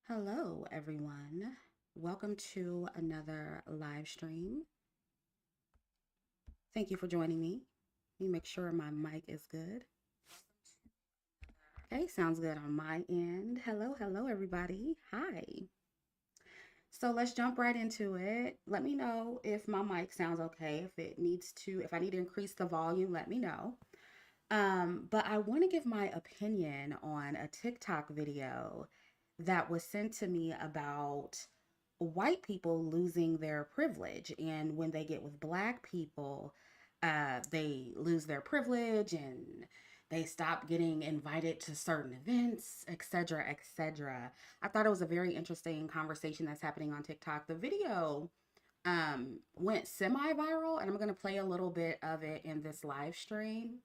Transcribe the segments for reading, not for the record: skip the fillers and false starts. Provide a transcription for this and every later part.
Hello, everyone. Welcome to another live stream. Thank you for joining me. Let me make sure my mic is good. Okay, sounds good on my end. Hello, everybody. Hi. So let's jump right into it. Let me know if my mic sounds okay. If I need to increase the volume, let me know. But I want to give my opinion on a TikTok video that was sent to me about white people losing their privilege. And when they get with black people, they lose their privilege and they stop getting invited to certain events, etc., etc. I thought it was a very interesting conversation that's happening on TikTok. The video went semi-viral, and I'm going to play a little bit of it in this live stream.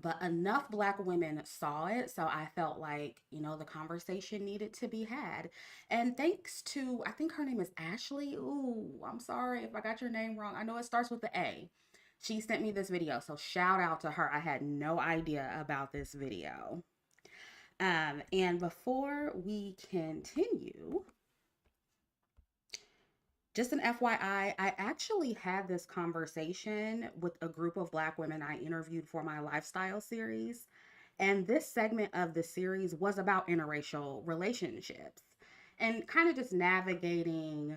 But enough black women saw it, so I felt like, the conversation needed to be had. And thanks to, I think her name is Ashley. Ooh, I'm sorry if I got your name wrong. I know it starts with the A. She sent me this video, so shout out to her. I had no idea about this video. And before we continue, just an FYI, I actually had this conversation with a group of black women I interviewed for my lifestyle series. And this segment of the series was about interracial relationships and kind of just navigating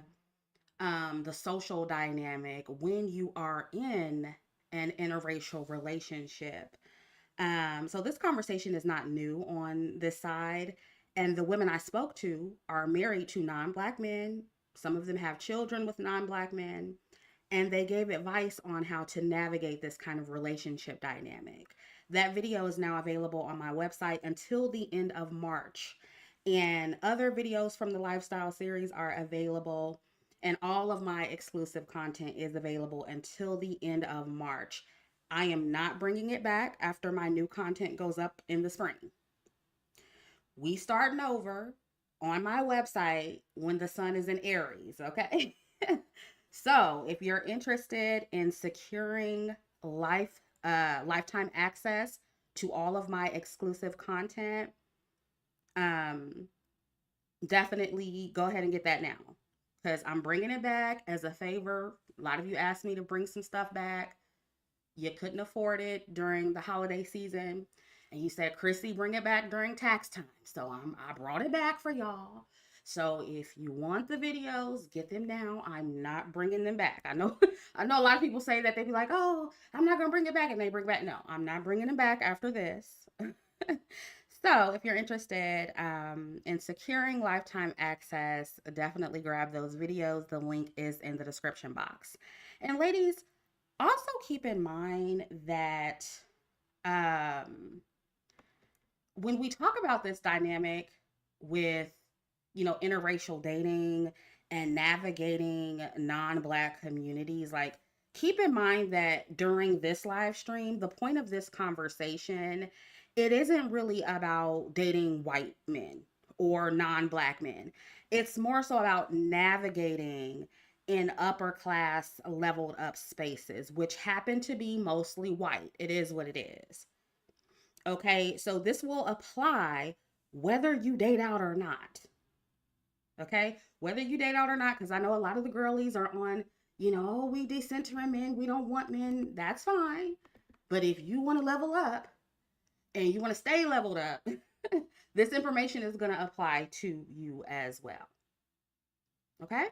the social dynamic when you are in an interracial relationship. So this conversation is not new on this side. And the women I spoke to are married to non-black men. Some of them have children with non-black men. And they gave advice on how to navigate this kind of relationship dynamic. That video is now available on my website until the end of March. And other videos from the lifestyle series are available. And all of my exclusive content is available until the end of March. I am not bringing it back after my new content goes up in the spring. We starting over on my website when the sun is in Aries, okay? So if you're interested in securing lifetime access to all of my exclusive content, definitely go ahead and get that now, because I'm bringing it back as a favor. A lot of you asked me to bring some stuff back. You couldn't afford it during the holiday season, and you said, Chrissy, bring it back during tax time. So I brought it back for y'all. So if you want the videos, get them now. I'm not bringing them back. I know I know a lot of people say that. They be like, oh, I'm not gonna bring it back, and they bring back. No, I'm not bringing them back after this. So if you're interested in securing lifetime access, definitely grab those videos. The link is in the description box. And ladies, also keep in mind that when we talk about this dynamic with, interracial dating and navigating non-black communities, like, keep in mind that during this live stream, the point of this conversation, it isn't really about dating white men or non-black men. It's more so about navigating in upper class leveled up spaces, which happen to be mostly white. It is what it is. Okay, so this will apply whether you date out or not. Okay, whether you date out or not, because I know a lot of the girlies are on, oh, we decentering men, we don't want men. That's fine. But if you want to level up and you want to stay leveled up, this information is going to apply to you as well. Okay?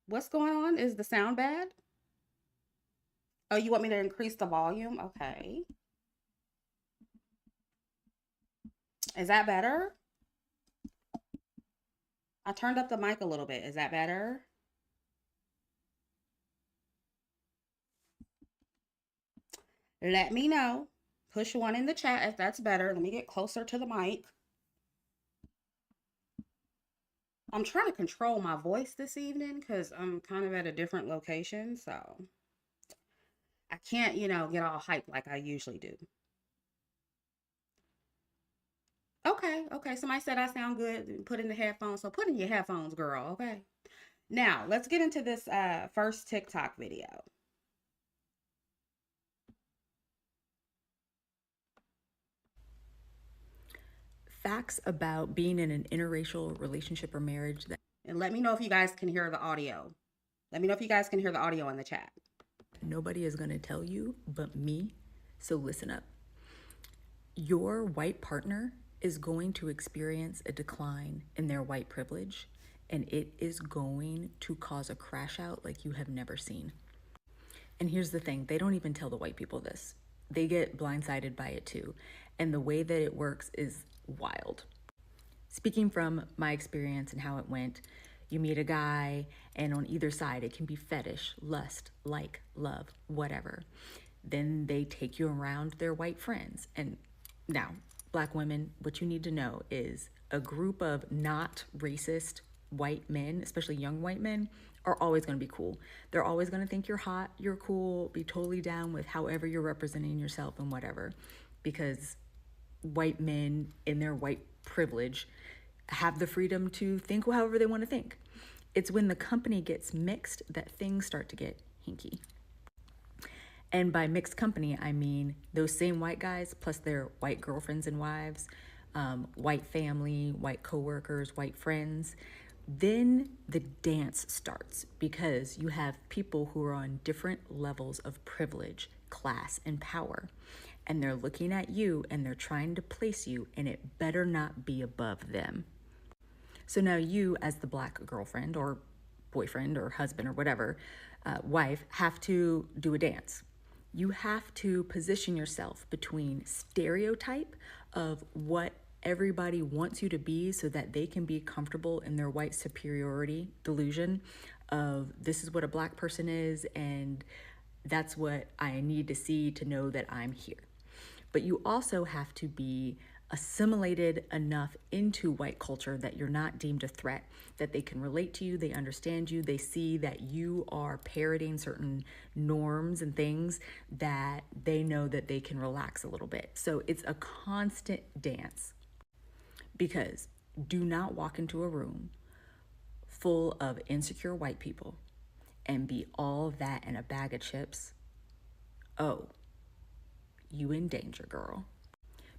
What's going on? Is the sound bad? Oh, you want me to increase the volume? Okay. Is that better? I turned up the mic a little bit. Is that better? Let me know. Push one in the chat if that's better. Let me get closer to the mic. I'm trying to control my voice this evening because I'm kind of at a different location. So I can't, get all hyped like I usually do. Okay. Somebody said I sound good. Put in the headphones. So put in your headphones, girl. Okay. Now let's get into this first TikTok video. facts about being in an interracial relationship or marriage that And let me know if you guys can hear the audio. Let me know if you guys can hear the audio in the chat. nobody is going to tell you but me. So listen up. Your white partner is going to experience a decline in their white privilege, and it is going to cause a crash out like you have never seen. And here's the thing, they don't even tell the white people this. They get blindsided by it too. And the way that it works is wild. Speaking from my experience and how it went, you meet a guy, and on either side, it can be fetish, lust, like, love, whatever. Then they take you around their white friends. And now, Black women, what you need to know is a group of not racist white men, especially young white men, are always going to be cool. They're always going to think you're hot, you're cool, be totally down with however you're representing yourself and whatever. Because white men in their white privilege have the freedom to think however they want to think. It's when the company gets mixed that things start to get hinky. And by mixed company, I mean those same white guys plus their white girlfriends and wives, white family, white coworkers, white friends. Then the dance starts because you have people who are on different levels of privilege, class, and power. And they're looking at you and they're trying to place you, and it better not be above them. So now you, as the Black girlfriend or boyfriend or husband or whatever, wife, have to do a dance. You have to position yourself between stereotype of what everybody wants you to be so that they can be comfortable in their white superiority delusion of this is what a Black person is and that's what I need to see to know that I'm here. But you also have to be assimilated enough into white culture that you're not deemed a threat, that they can relate to you, they understand you, they see that you are parroting certain norms and things that they know that they can relax a little bit. So it's a constant dance, because do not walk into a room full of insecure white people and be all that and a bag of chips. Oh, you in danger, girl.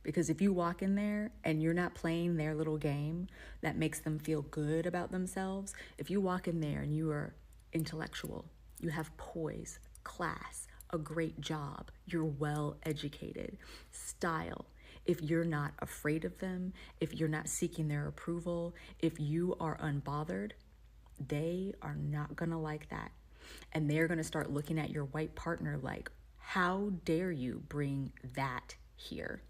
Because if you walk in there and you're not playing their little game that makes them feel good about themselves, if you walk in there and you are intellectual, you have poise, class, a great job, you're well educated, style, if you're not afraid of them, if you're not seeking their approval, if you are unbothered, they are not gonna like that. And they're gonna start looking at your white partner like, how dare you bring that here?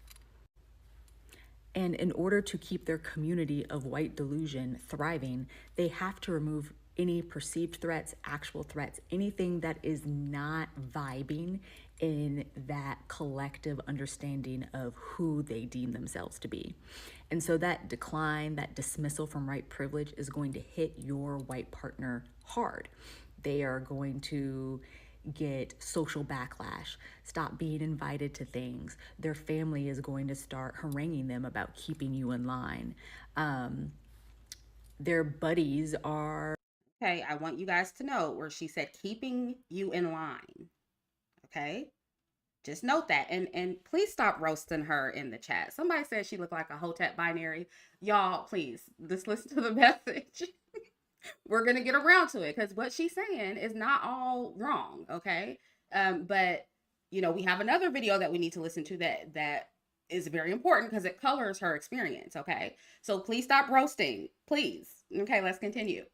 And in order to keep their community of white delusion thriving, they have to remove any perceived threats, actual threats, anything that is not vibing in that collective understanding of who they deem themselves to be. And so that decline, that dismissal from white privilege is going to hit your white partner hard. They are going to get social backlash, stop being invited to things. Their family is going to start haranguing them about keeping you in line. Their buddies are... Okay, I want you guys to know where she said keeping you in line. Okay? Just note that. And please stop roasting her in the chat. Somebody said she looked like a Hotep binary. Y'all, please, just listen to the message. We're going to get around to it because what she's saying is not all wrong, okay? But, you know, we have another video that we need to listen to that is very important because it colors her experience, okay? So please stop roasting, please. Okay, let's continue.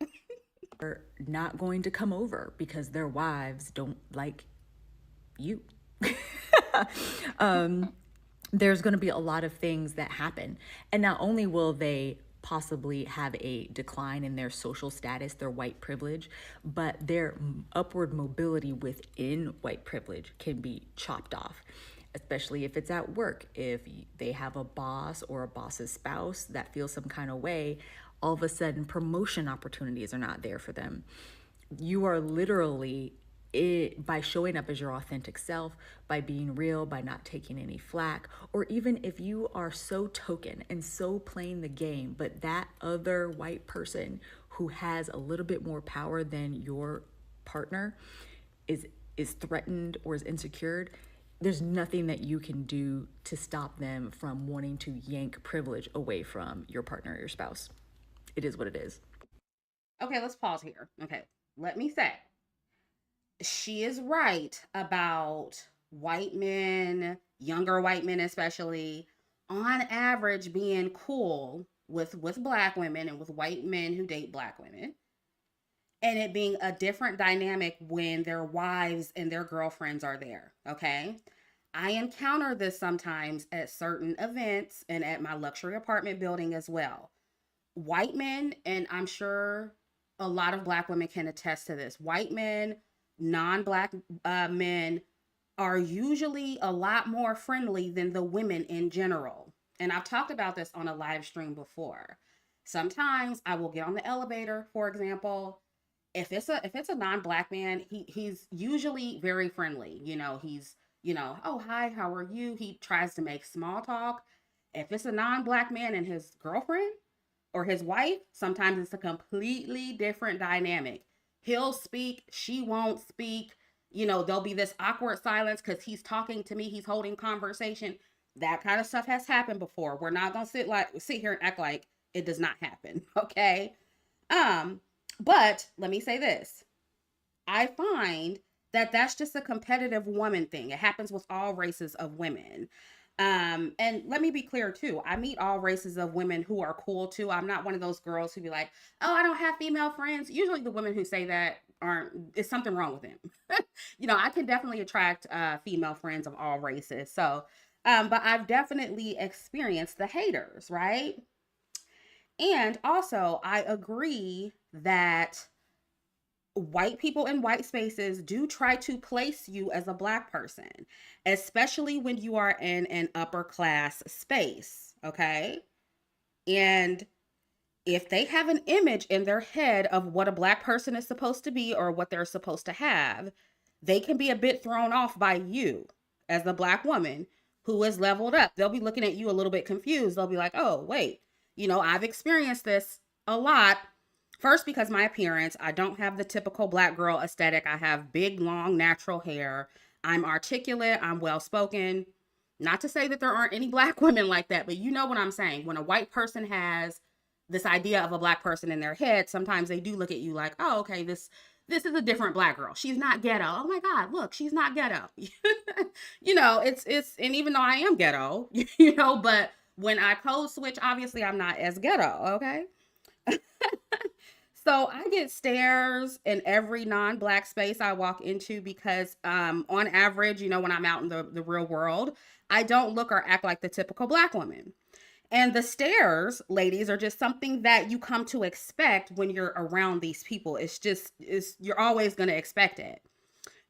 Not going to come over because their wives don't like you. There's going to be a lot of things that happen. And not only will they possibly have a decline in their social status, their white privilege, but their upward mobility within white privilege can be chopped off, especially if it's at work. If they have a boss or a boss's spouse that feels some kind of way, all of a sudden promotion opportunities are not there for them. You are literally, by showing up as your authentic self, by being real, by not taking any flack, or even if you are so token and so playing the game, but that other white person who has a little bit more power than your partner is threatened or is insecure, there's nothing that you can do to stop them from wanting to yank privilege away from your partner or your spouse. It is what it is. Okay, let's pause here. Okay, let me say she is right about white men, younger white men especially, on average being cool with black women and with white men who date black women, and it being a different dynamic when their wives and their girlfriends are there. Okay, I encounter this sometimes at certain events and at my luxury apartment building as well. White men, and I'm sure a lot of black women can attest to this, white men, non-black men are usually a lot more friendly than the women in general. And I've talked about this on a live stream before. Sometimes I will get on the elevator, for example. If it's a non-black man, he's usually very friendly. He's oh hi, how are you? He tries to make small talk. If it's a non-black man and his girlfriend or his wife, sometimes it's a completely different dynamic. He'll speak, she won't speak. There'll be this awkward silence because he's talking to me, he's holding conversation. That kind of stuff has happened before. We're not gonna sit here and act like it does not happen. Okay. Um, but let me say this. I find that that's just a competitive woman thing. It happens with all races of women. And let me be clear too. I meet all races of women who are cool too. I'm not one of those girls who be like, "Oh, I don't have female friends." Usually the women who say that aren't is something wrong with them. I can definitely attract female friends of all races. So, but I've definitely experienced the haters, right? And also, I agree that white people in white spaces do try to place you as a black person, especially when you are in an upper class space. Okay. And if they have an image in their head of what a black person is supposed to be or what they're supposed to have, they can be a bit thrown off by you as the black woman who is leveled up. They'll be looking at you a little bit confused. They'll be like, oh, wait, I've experienced this a lot. First, because my appearance, I don't have the typical black girl aesthetic. I have big, long, natural hair. I'm articulate. I'm well spoken. Not to say that there aren't any black women like that, but you know what I'm saying. When a white person has this idea of a black person in their head, sometimes they do look at you like, oh, okay, this is a different black girl. She's not ghetto. Oh my God, look, she's not ghetto. It's and even though I am ghetto, but when I code switch, obviously I'm not as ghetto, okay? So I get stares in every non-black space I walk into because on average, when I'm out in the real world, I don't look or act like the typical black woman. And the stares, ladies, are just something that you come to expect when you're around these people. You're always going to expect it.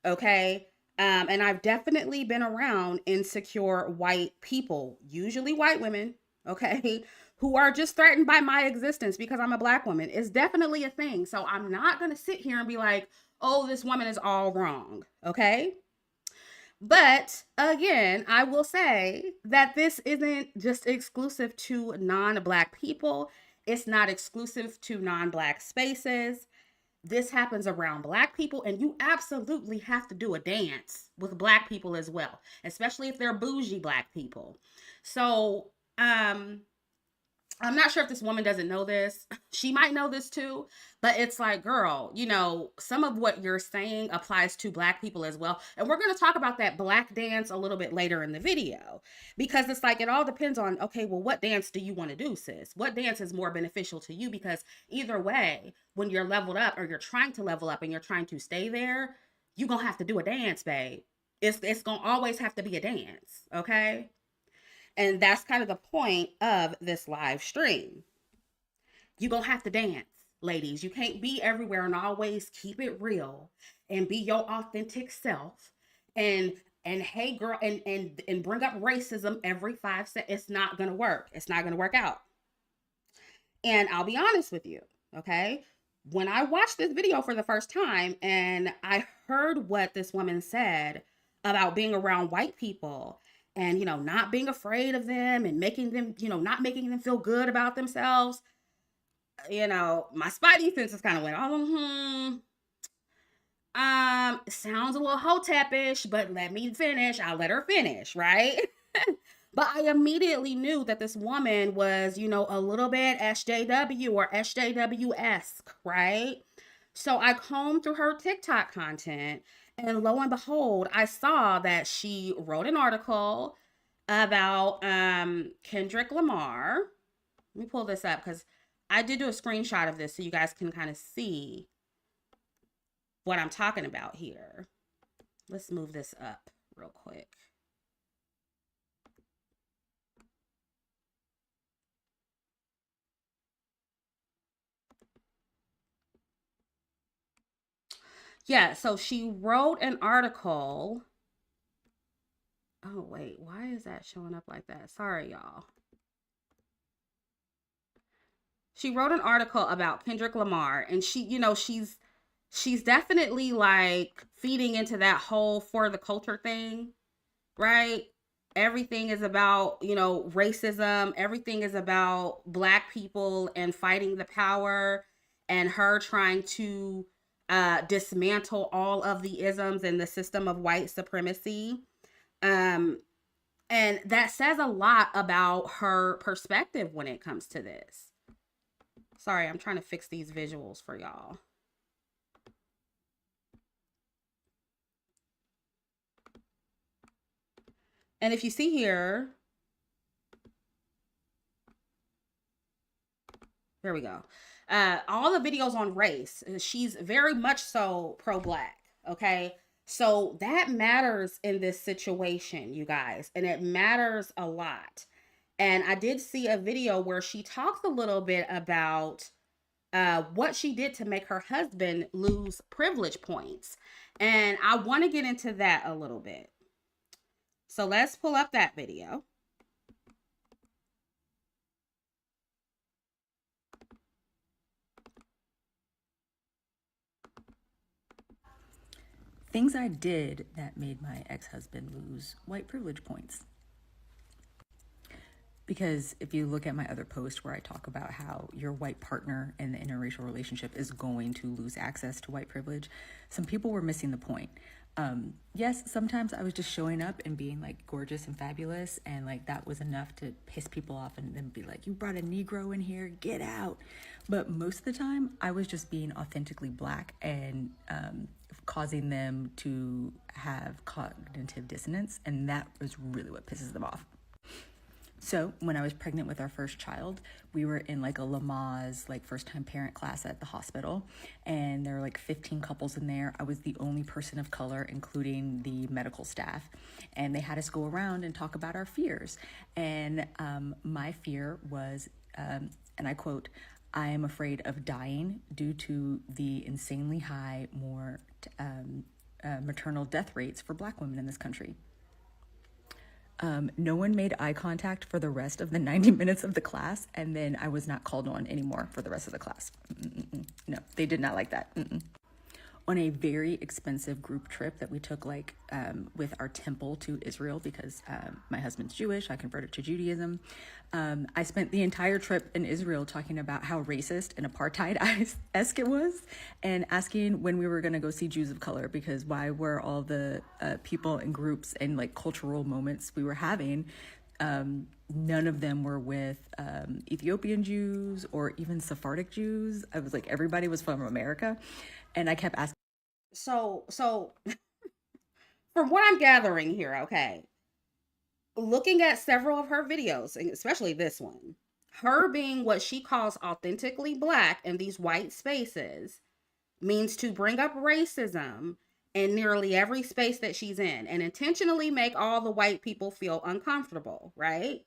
Okay. And I've definitely been around insecure white people, usually white women, okay, who are just threatened by my existence because I'm a black woman. It's definitely a thing. So I'm not going to sit here and be like, oh, this woman is all wrong. Okay. But again, I will say that this isn't just exclusive to non black people, it's not exclusive to non black spaces. This happens around black people, and you absolutely have to do a dance with black people as well, especially if they're bougie black people. So, I'm not sure if this woman doesn't know this. She might know this too, but it's like, girl, some of what you're saying applies to black people as well. And we're going to talk about that black dance a little bit later in the video because it's like, it all depends on, okay, well, what dance do you want to do, sis? What dance is more beneficial to you? Because either way, when you're leveled up or you're trying to level up and you're trying to stay there, you're going to have to do a dance, babe. It's going to always have to be a dance. Okay. And that's kind of the point of this live stream. You're going to have to dance, ladies. You can't be everywhere and always keep it real and be your authentic self and hey girl and bring up racism every 5 seconds. It's not going to work. It's not going to work out. And I'll be honest with you, okay? When I watched this video for the first time and I heard what this woman said about being around white people and not being afraid of them and making them not making them feel good about themselves, my spidey senses kind of went, oh, Sounds a little hotepish, but let me finish. I'll let her finish, right? But I immediately knew that this woman was, a little bit SJW or SJW esque, right? So I combed through her TikTok content, and lo and behold, I saw that she wrote an article about Kendrick Lamar. Let me pull this up because I did do a screenshot of this so you guys can kind of see what I'm talking about here. Let's move this up real quick. Yeah, so she wrote an article. Oh, wait, why is that showing up like that? Sorry, y'all. She wrote an article about Kendrick Lamar, and she's definitely like feeding into that whole for the culture thing, right? Everything is about, racism. Everything is about black people and fighting the power, and her trying to dismantle all of the isms and the system of white supremacy. Um, and that says a lot about her perspective when it comes to this. Sorry, I'm trying to fix these visuals for y'all. And if you see here, there we go. All the videos on race, she's very much so pro-black, okay? So that matters in this situation, you guys, and it matters a lot. And I did see a video where she talks a little bit about what she did to make her husband lose privilege points. And I want to get into that a little bit. So let's pull up that video. Things I did that made my ex-husband lose white privilege points. Because if you look at my other post where I talk about how your white partner in the interracial relationship is going to lose access to white privilege, some people were missing the point. Yes, sometimes I was just showing up and being like gorgeous and fabulous, and like that was enough to piss people off and then be like, you brought a Negro in here, get out. But most of the time, I was just being authentically black and causing them to have cognitive dissonance, and that was really what pisses them off. So when I was pregnant with our first child, we were in like a Lamaze, like first time parent class at the hospital. And there were like 15 couples in there. I was the only person of color, including the medical staff. And they had us go around and talk about our fears. And my fear was, and I quote, I am afraid of dying due to the insanely high, more maternal death rates for Black women in this country. No one made eye contact for the rest of the 90 minutes of the class, and then I was not called on anymore for the rest of the class. No, they did not like that. On a very expensive group trip that we took with our temple to Israel because my husband's Jewish, I converted to Judaism. I spent the entire trip in Israel talking about how racist and apartheid-esque it was and asking when we were going to go see Jews of color, because why were all the people and groups and like cultural moments we were having, none of them were with Ethiopian Jews or even Sephardic Jews. I was like, everybody was from America. And I kept asking. So from what I'm gathering here, okay, looking at several of her videos, and especially this one, her being what she calls authentically black in these white spaces means to bring up racism in nearly every space that she's in and intentionally make all the white people feel uncomfortable, right?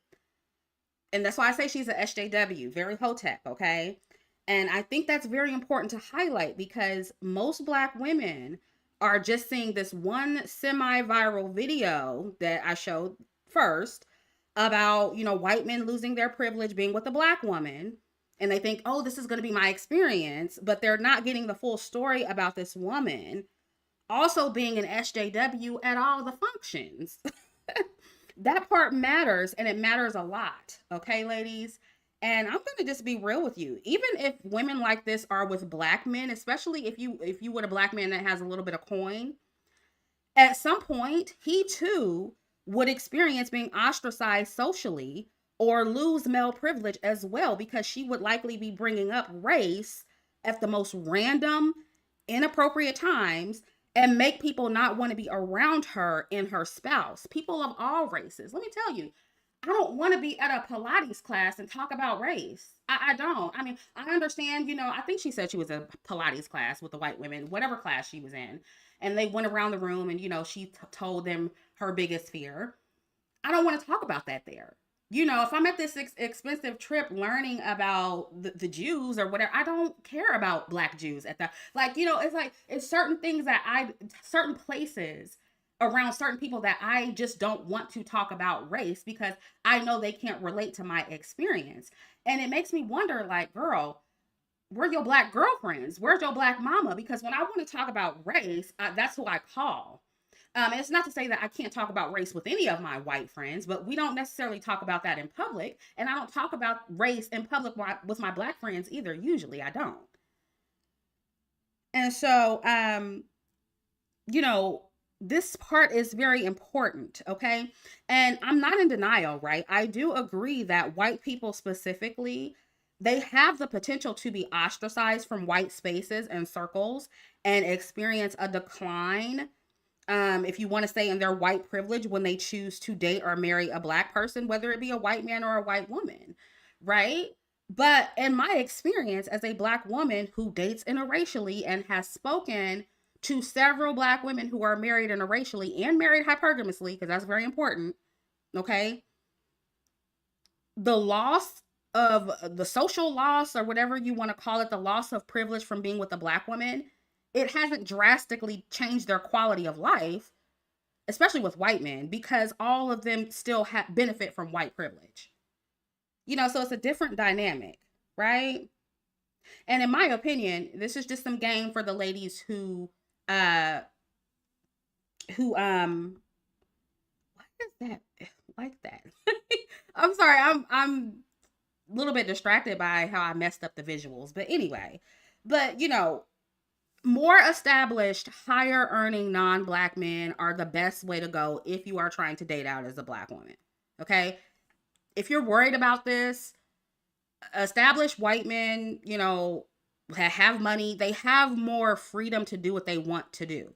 And that's why I say she's a SJW, very hotep, okay? And I think that's very important to highlight because most Black women are just seeing this one semi-viral video that I showed first about, white men losing their privilege being with a Black woman. And they think, oh, this is going to be my experience. But they're not getting the full story about this woman also being an SJW at all the functions. That part matters, and it matters a lot. Okay, ladies? And I'm going to just be real with you. Even if women like this are with black men, especially if you with a black man that has a little bit of coin, at some point he too would experience being ostracized socially or lose male privilege as well, because she would likely be bringing up race at the most random, inappropriate times and make people not want to be around her and her spouse. People of all races. Let me tell you, I don't want to be at a Pilates class and talk about race. I don't. I mean, I understand, I think she said she was in a Pilates class with the white women, whatever class she was in. And they went around the room and, she told them her biggest fear. I don't want to talk about that there. If I'm at this expensive trip learning about the Jews or whatever, I don't care about black Jews at that. It's like, it's certain things certain places around certain people that I just don't want to talk about race because I know they can't relate to my experience. And it makes me wonder, like, girl, where are your black girlfriends? Where's your black mama? Because when I want to talk about race, that's who I call. And it's not to say that I can't talk about race with any of my white friends, but we don't necessarily talk about that in public. And I don't talk about race in public with my black friends either. Usually I don't. And so, this part is very important, okay? And I'm not in denial, right? I do agree that white people specifically, they have the potential to be ostracized from white spaces and circles and experience a decline, if you want to say, in their white privilege when they choose to date or marry a black person, whether it be a white man or a white woman, right? But in my experience as a black woman who dates interracially and has spoken to several black women who are married interracially and married hypergamously, because that's very important, okay? The loss of the social loss, or whatever you want to call it, the loss of privilege from being with a black woman, it hasn't drastically changed their quality of life, especially with white men, because all of them still benefit from white privilege. So it's a different dynamic, right? And in my opinion, this is just some game for the ladies uh who what is that like that? I'm sorry, I'm a little bit distracted by how I messed up the visuals. But anyway, but more established, higher earning non-black men are the best way to go if you are trying to date out as a black woman. Okay? If you're worried about this, established white men, have money, they have more freedom to do what they want to do.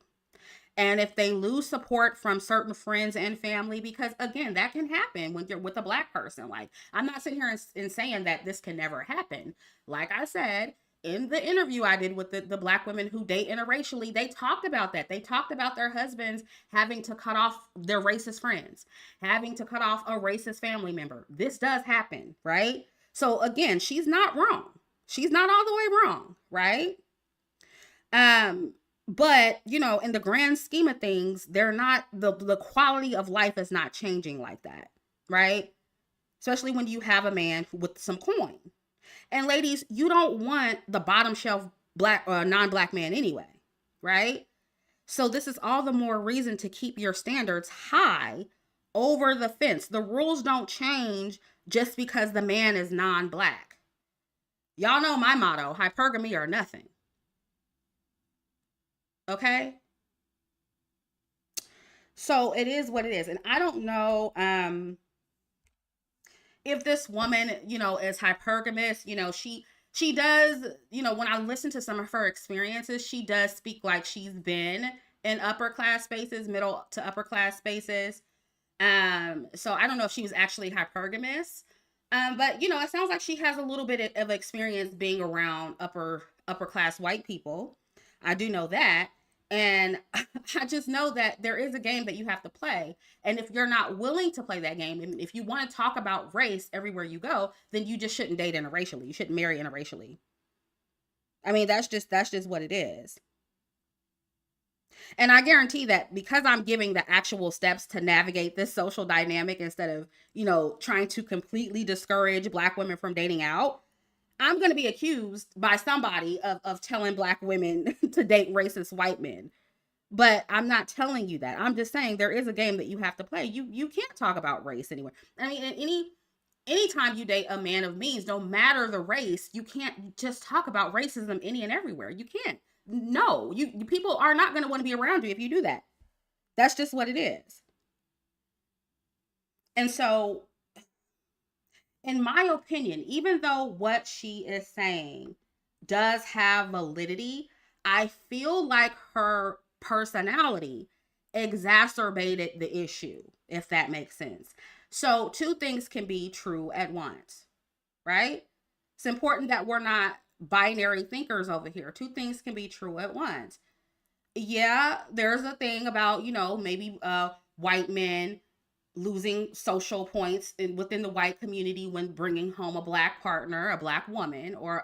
And if they lose support from certain friends and family, because again, that can happen when you're with a black person. Like, I'm not sitting here and saying that this can never happen. Like I said, in the interview I did with the black women who date interracially, they talked about that. They talked about their husbands having to cut off their racist friends, having to cut off a racist family member. This does happen, right? So again, she's not wrong. She's not all the way wrong, right? But in the grand scheme of things, they're not, the quality of life is not changing like that, right? Especially when you have a man with some coin. And ladies, you don't want the bottom shelf black non-black man anyway, right? So this is all the more reason to keep your standards high over the fence. The rules don't change just because the man is non-black. Y'all know my motto: hypergamy or nothing. Okay? So it is what it is. And I don't know if this woman, is hypergamous. She does, when I listen to some of her experiences, she does speak like she's been in upper class spaces, middle to upper class spaces. So I don't know if she was actually hypergamous. But it sounds like she has a little bit of experience being around upper class white people. I do know that. And I just know that there is a game that you have to play. And if you're not willing to play that game, and if you want to talk about race everywhere you go, then you just shouldn't date interracially. You shouldn't marry interracially. I mean, that's just what it is. And I guarantee that because I'm giving the actual steps to navigate this social dynamic instead of, trying to completely discourage black women from dating out, I'm going to be accused by somebody of telling black women to date racist white men. But I'm not telling you that. I'm just saying there is a game that you have to play. You can't talk about race anywhere. I mean, anytime you date a man of means, no matter the race, you can't just talk about racism any and everywhere. You can't. No, you people are not going to want to be around you if you do that. That's just what it is. And so, in my opinion, even though what she is saying does have validity, I feel like her personality exacerbated the issue, if that makes sense. So, two things can be true at once, right? It's important that we're not binary thinkers over here. Two things can be true at once. Yeah, there's a thing about, maybe white men losing social points within the white community when bringing home a black partner, a black woman, or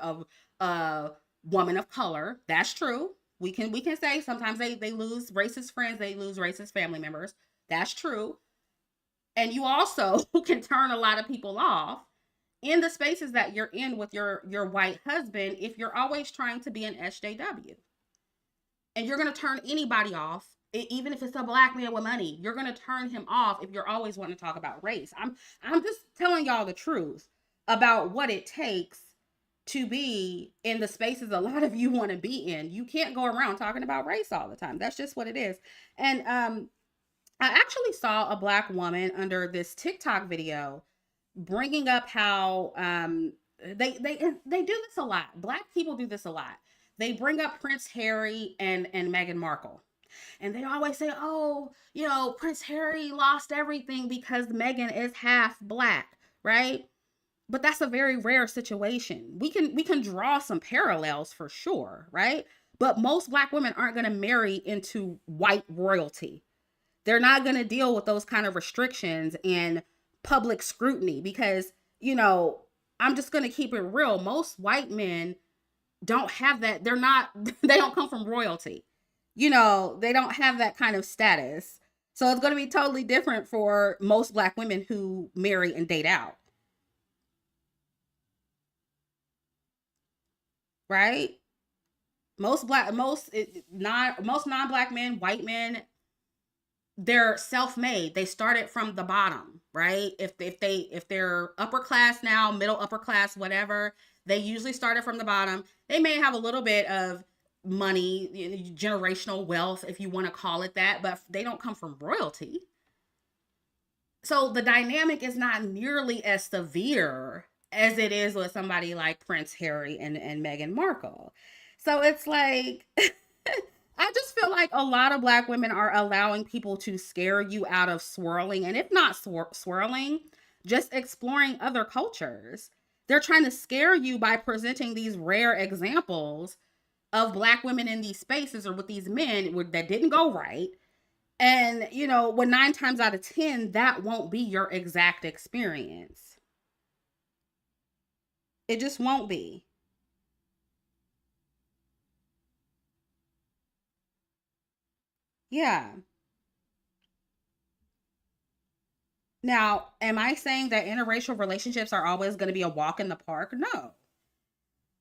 a woman of color. That's true. We can say sometimes they lose racist friends, they lose racist family members. That's true. And you also can turn a lot of people off in the spaces that you're in with your white husband if you're always trying to be an SJW. And you're going to turn anybody off, even if it's a black man with money. You're going to turn him off if you're always wanting to talk about race. I'm just telling y'all the truth about what it takes to be in the spaces a lot of you want to be in. You can't go around talking about race all the time. That's just what it is. And I actually saw a black woman under this TikTok video bringing up how they do this a lot. Black people do this a lot. They bring up Prince Harry and Meghan Markle. And they always say, "Oh, Prince Harry lost everything because Meghan is half black," right? But that's a very rare situation. We can draw some parallels for sure, right? But most black women aren't going to marry into white royalty. They're not going to deal with those kind of restrictions and public scrutiny because, I'm just going to keep it real. Most white men don't have that. They're not, they don't come from royalty. They don't have that kind of status. So it's going to be totally different for most black women who marry and date out. Right? Most non-black men, white men, they're self-made. They started from the bottom, right? If they're upper class now, middle upper class, whatever, they usually started from the bottom. They may have a little bit of money, generational wealth, if you want to call it that, but they don't come from royalty. So the dynamic is not nearly as severe as it is with somebody like Prince Harry and Meghan Markle. So it's like I just feel like a lot of black women are allowing people to scare you out of swirling, and if not swirling, just exploring other cultures. They're trying to scare you by presenting these rare examples of black women in these spaces or with these men that didn't go right. And, when 9 times out of 10, that won't be your exact experience. It just won't be. Yeah. Now, am I saying that interracial relationships are always going to be a walk in the park? No.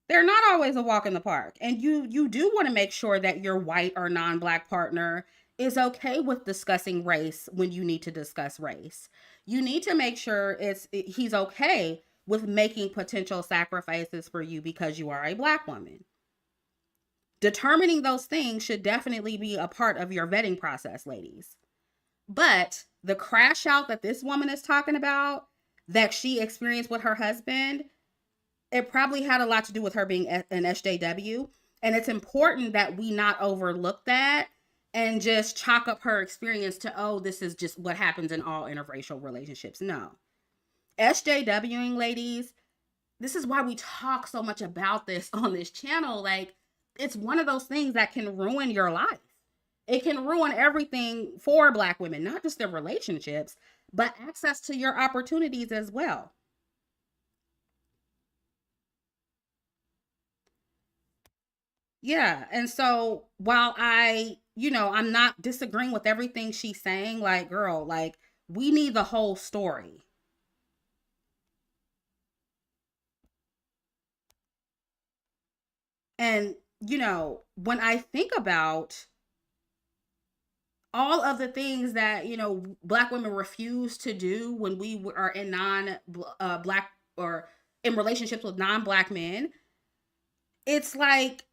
They're not always a walk in the park. And you do want to make sure that your white or non-black partner is okay with discussing race when you need to discuss race. You need to make sure he's okay with making potential sacrifices for you because you are a black woman. Determining those things should definitely be a part of your vetting process, ladies. But the crash out that this woman is talking about, that she experienced with her husband, it probably had a lot to do with her being an SJW. And it's important that we not overlook that and just chalk up her experience to, oh, this is just what happens in all interracial relationships. No. SJWing, ladies, this is why we talk so much about this on this channel. Like, it's one of those things that can ruin your life. It can ruin everything for black women, not just their relationships, but access to your opportunities as well. Yeah. And so while I'm not disagreeing with everything she's saying, like, girl, like, we need the whole story. And, when I think about all of the things that, Black women refuse to do when we are in black or in relationships with non-Black men. It's like,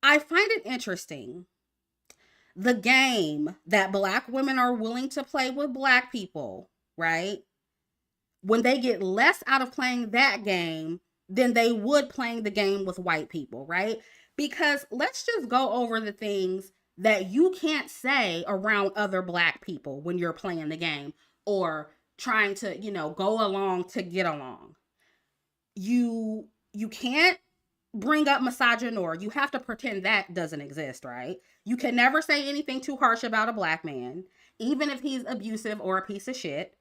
I find it interesting the game that Black women are willing to play with Black people, right? When they get less out of playing that game than they would playing the game with white people, right? Because let's just go over the things that you can't say around other Black people when you're playing the game or trying to, go along to get along. You can't bring up misogynoir. You have to pretend that doesn't exist, right? You can never say anything too harsh about a Black man, even if he's abusive or a piece of shit,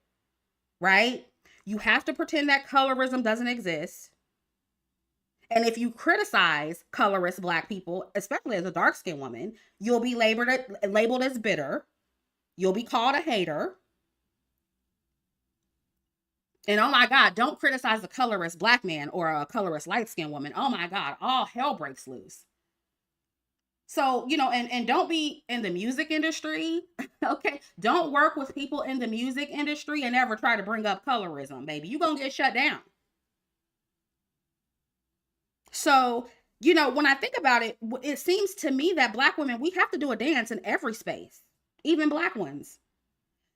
right? You have to pretend that colorism doesn't exist. And if you criticize colorist Black people, especially as a dark-skinned woman, you'll be labeled as bitter. You'll be called a hater. And oh my God, don't criticize a colorist Black man or a colorist light-skinned woman. Oh my God, all hell breaks loose. So, and don't be in the music industry, okay? Don't work with people in the music industry and ever try to bring up colorism, baby. You're going to get shut down. So, when I think about it, it seems to me that Black women, we have to do a dance in every space, even Black ones.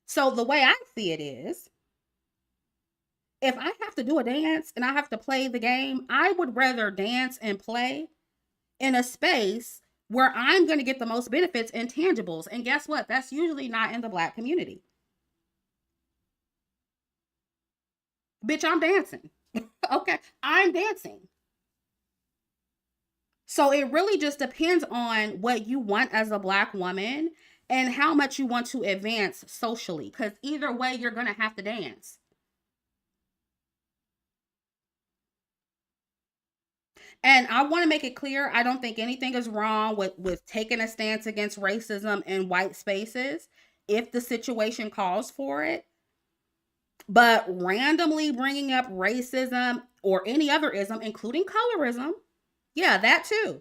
So the way I see it is, if I have to do a dance and I have to play the game, I would rather dance and play in a space where I'm going to get the most benefits and tangibles. And guess what? That's usually not in the Black community. Bitch, I'm dancing. Okay, I'm dancing. So it really just depends on what you want as a Black woman and how much you want to advance socially. Because either way, you're going to have to dance. And I want to make it clear, I don't think anything is wrong with taking a stance against racism in white spaces if the situation calls for it. But randomly bringing up racism or any other ism, including colorism, yeah, that too.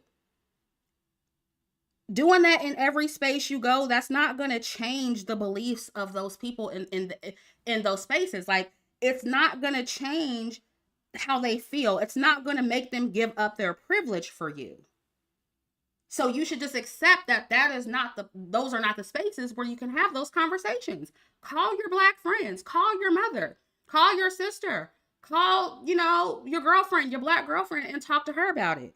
Doing that in every space you go, that's not going to change the beliefs of those people in those spaces. Like, it's not going to change how they feel. It's not going to make them give up their privilege for you. So you should just accept that those are not the spaces where you can have those conversations. Call your Black friends, call your mother, call your sister, call, your girlfriend, your Black girlfriend, and talk to her about it.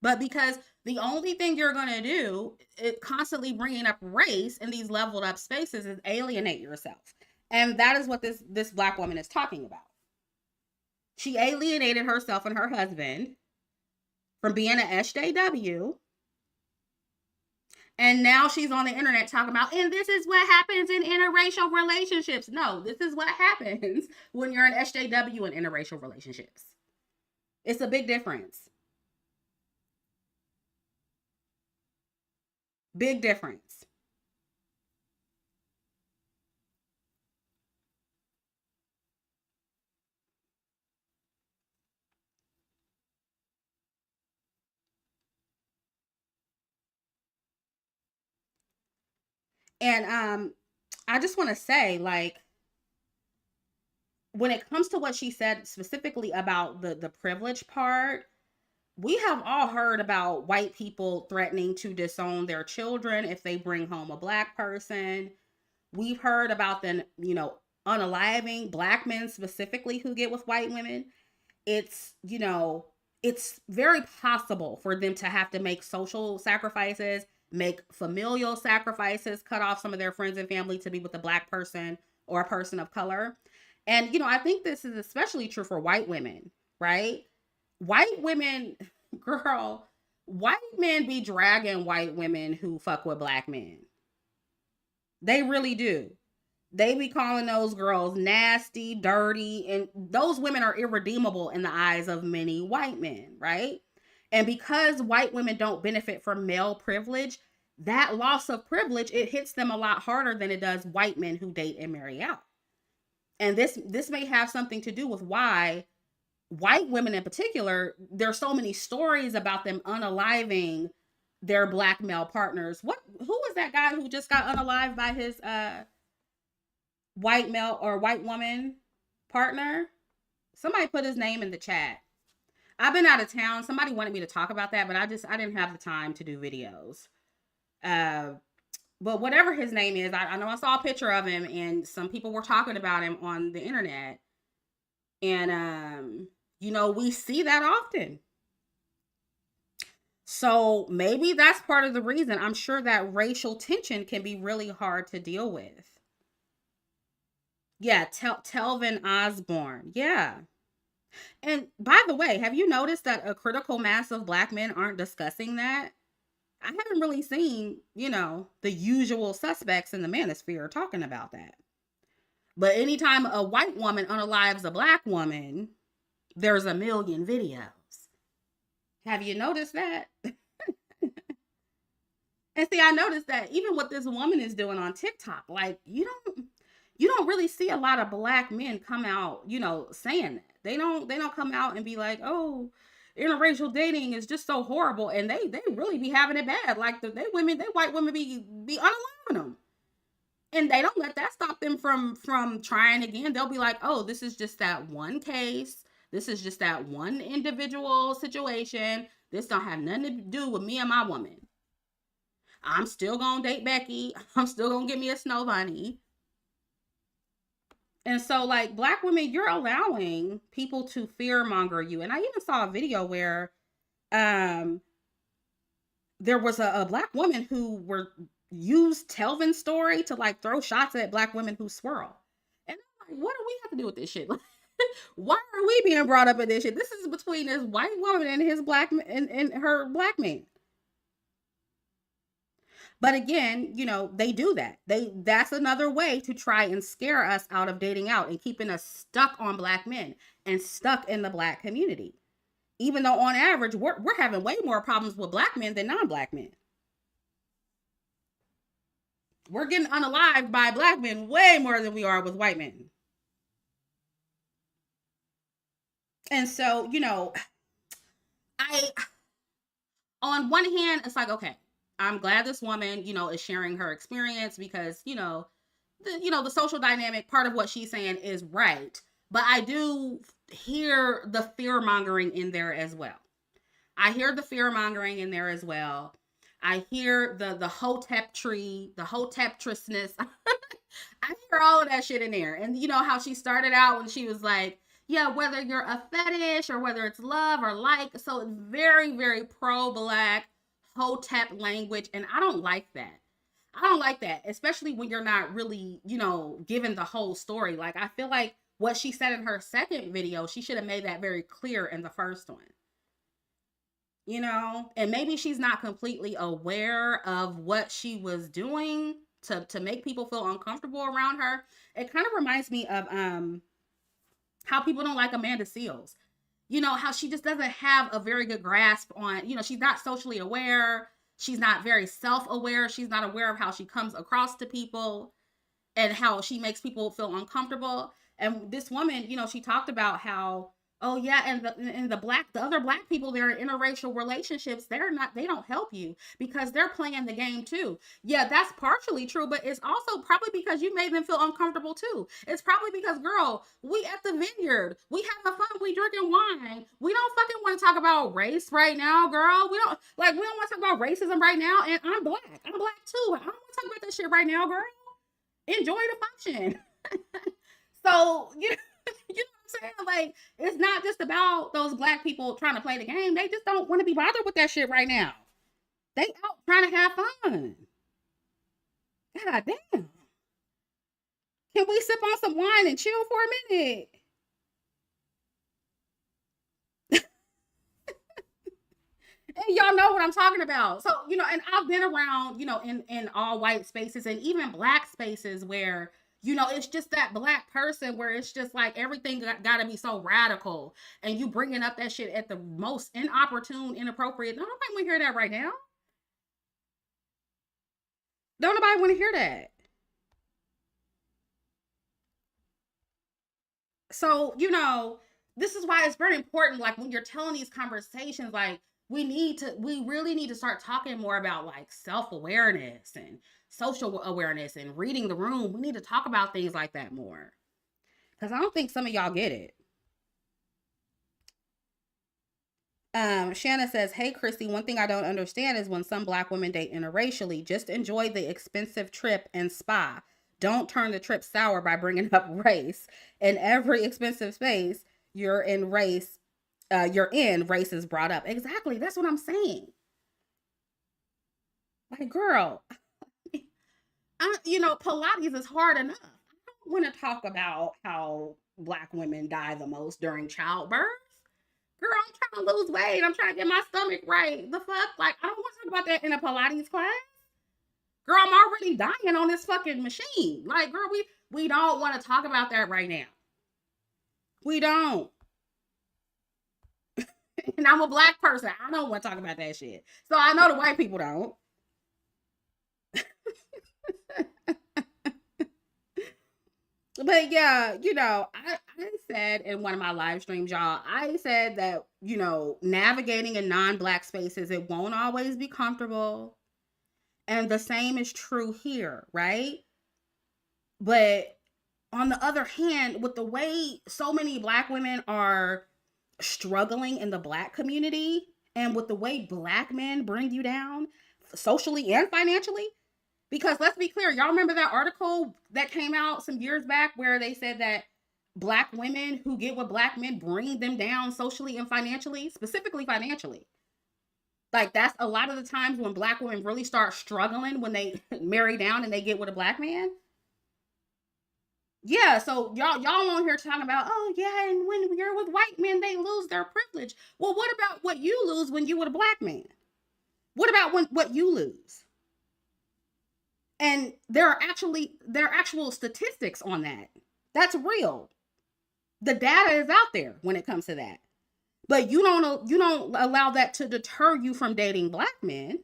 But because the only thing you're going to do, constantly bringing up race in these leveled up spaces, is alienate yourself. And that is what this Black woman is talking about. She alienated herself and her husband from being an SJW. And now she's on the internet talking about, and this is what happens in interracial relationships. No, this is what happens when you're an SJW in interracial relationships. It's a big difference. Big difference. And I just want to say, like, when it comes to what she said specifically about the privilege part, we have all heard about white people threatening to disown their children if they bring home a Black person. We've heard about them, unaliving Black men specifically who get with white women. It's, it's very possible for them to have to make social sacrifices, make familial sacrifices, cut off some of their friends and family to be with a Black person or a person of color. And, I think this is especially true for white women, right? White women, girl, white men be dragging white women who fuck with Black men. They really do. They be calling those girls nasty, dirty, and those women are irredeemable in the eyes of many white men, right? And because white women don't benefit from male privilege, that loss of privilege, it hits them a lot harder than it does white men who date and marry out. And this may have something to do with why white women in particular, there's so many stories about them unaliving their black male partners. Who was that guy who just got unalived by his white male or white woman partner? Somebody put his name in the chat. I've been out of town. Somebody wanted me to talk about that, but I didn't have the time to do videos. Uh, but whatever his name is, I know I saw a picture of him, and some people were talking about him on the internet, and we see that often. So maybe that's part of the reason. I'm sure that racial tension can be really hard to deal with. Yeah, Telvin Osborne. Yeah. And by the way, have you noticed that a critical mass of black men aren't discussing that? I haven't really seen, the usual suspects in the manosphere talking about that. But anytime a white woman unalives a black woman, there's a million videos. Have you noticed that? And see, I noticed that even what this woman is doing on TikTok, like you don't really see a lot of black men come out, saying that. They don't come out and be like, "Oh, interracial dating is just so horrible," and they really be having it bad. Like they white women be unaliving them. And they don't let that stop them from trying again. They'll be like, "Oh, this is just that one case. This is just that one individual situation. This don't have nothing to do with me and my woman. I'm still gonna date Becky. I'm still gonna get me a snow bunny." And so, like, black women, you're allowing people to fear monger you. And I even saw a video where um there was a black woman who used Telvin's story to like throw shots at black women who swirl. And I'm like, what do we have to do with this shit? Why are we being brought up in this shit? This is between this white woman and his and her black man. But again, they do that. That's another way to try and scare us out of dating out and keeping us stuck on black men and stuck in the black community. Even though on average we're having way more problems with black men than non-black men. We're getting unalived by black men way more than we are with white men. And so, I on one hand, it's like, okay, I'm glad this woman, is sharing her experience because, the social dynamic part of what she's saying is right. But I do hear the fear mongering in there as well. I hear the fear mongering in there as well. I hear the hotep tree, the hoteptressness. I hear all of that shit in there. And you know how she started out when she was like, yeah, whether you're a fetish or whether it's love or like. So it's very, very pro-black hotep language. And I don't like that. I don't like that, especially when you're not really, given the whole story. Like, I feel like what she said in her second video, she should have made that very clear in the first one. And maybe she's not completely aware of what she was doing to make people feel uncomfortable around her. It kind of reminds me of how people don't like Amanda Seales. How she just doesn't have a very good grasp on, she's not socially aware. She's not very self-aware. She's not aware of how she comes across to people and how she makes people feel uncomfortable. And this woman, she talked about how, oh yeah, and the other black people that are in interracial relationships, they don't help you because they're playing the game too. Yeah, that's partially true, but it's also probably because you made them feel uncomfortable too. It's probably because, girl, we at the vineyard, we having fun, we drinking wine. We don't fucking want to talk about race right now, girl. We don't want to talk about racism right now. And I'm black too. I don't want to talk about that shit right now, girl. Enjoy the function. So, you know what I'm saying? Like, it's not just about those black people trying to play the game. They just don't want to be bothered with that shit right now. They out trying to have fun. God damn. Can we sip on some wine and chill for a minute? And y'all know what I'm talking about. So, and I've been around, in all white spaces and even black spaces where, it's just that black person where it's just like everything got to be so radical. And you bringing up that shit at the most inopportune, inappropriate. Don't nobody want to hear that right now. Don't nobody want to hear that. So, this is why it's very important, like when you're telling these conversations, like we really need to start talking more about like self-awareness and social awareness and reading the room. We need to talk about things like that more, because I don't think some of y'all get it. Shanna says, "Hey Chrissy, one thing I don't understand is when some black women date interracially, just enjoy the expensive trip and spa. Don't turn the trip sour by bringing up race. In every expensive space you're in, race is brought up." Exactly. That's what I'm saying. Like, girl, Pilates is hard enough. I don't want to talk about how black women die the most during childbirth. Girl, I'm trying to lose weight. I'm trying to get my stomach right. The fuck? Like, I don't want to talk about that in a Pilates class. Girl, I'm already dying on this fucking machine. Like, girl, we don't want to talk about that right now. We don't. And I'm a black person. I don't want to talk about that shit. So I know the white people don't. But yeah, I said in one of my live streams, y'all, I said that, navigating in non-black spaces, it won't always be comfortable. And the same is true here, right? But on the other hand, with the way so many black women are struggling in the black community, and with the way black men bring you down socially and financially, because let's be clear, y'all remember that article that came out some years back where they said that black women who get with black men bring them down socially and financially, specifically financially. Like, that's a lot of the times when black women really start struggling when they marry down and they get with a black man. Yeah, so y'all on here talking about, oh yeah, and when you're with white men, they lose their privilege. Well, what about what you lose when you with a black man? What about what you lose? And there are actual statistics on that. That's real. The data is out there when it comes to that. But you don't allow that to deter you from dating black men.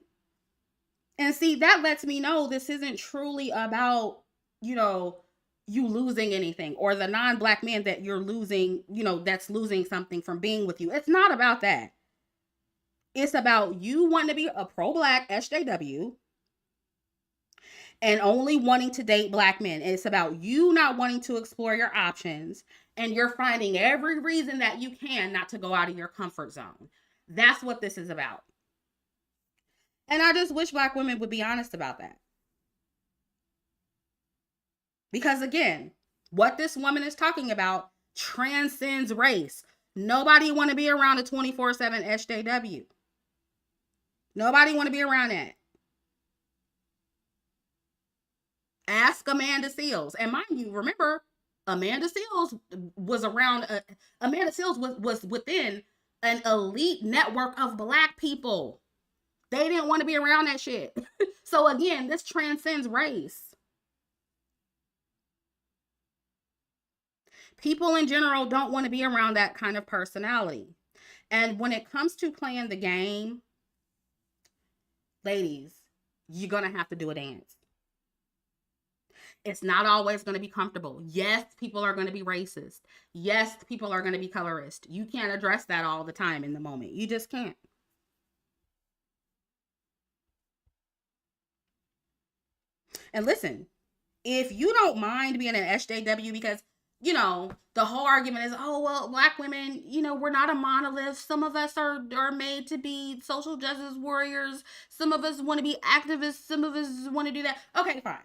And see, that lets me know this isn't truly about, you losing anything, or the non-black man that you're losing, that's losing something from being with you. It's not about that. It's about you wanting to be a pro-black SJW and only wanting to date black men. It's about you not wanting to explore your options, and you're finding every reason that you can not to go out of your comfort zone. That's what this is about. And I just wish black women would be honest about that. Because again, what this woman is talking about transcends race. Nobody want to be around a 24/7 SJW. Nobody want to be around that. Ask Amanda Seales. And mind you, remember, Amanda Seales was around, Amanda Seales was within an elite network of black people. They didn't want to be around that shit. So again, this transcends race. People in general don't want to be around that kind of personality. And when it comes to playing the game, ladies, you're going to have to do a dance. It's not always going to be comfortable. Yes, people are going to be racist. Yes, people are going to be colorist. You can't address that all the time in the moment. You just can't. And listen, if you don't mind being an SJW, because, the whole argument is, oh, well, black women, we're not a monolith. Some of us are made to be social justice warriors. Some of us want to be activists. Some of us want to do that. Okay, fine.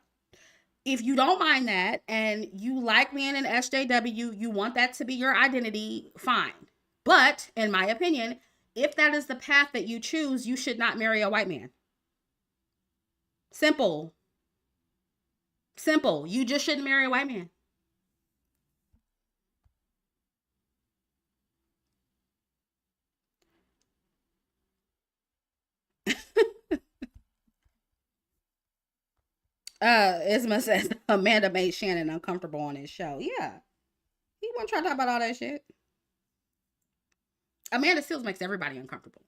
If you don't mind that and you like being an SJW, you want that to be your identity, fine. But in my opinion, if that is the path that you choose, you should not marry a white man. Simple. Simple. You just shouldn't marry a white man. Isma says Amanda made Shannon uncomfortable on his show. Yeah. He wasn't trying to talk about all that shit. Amanda Seales makes everybody uncomfortable.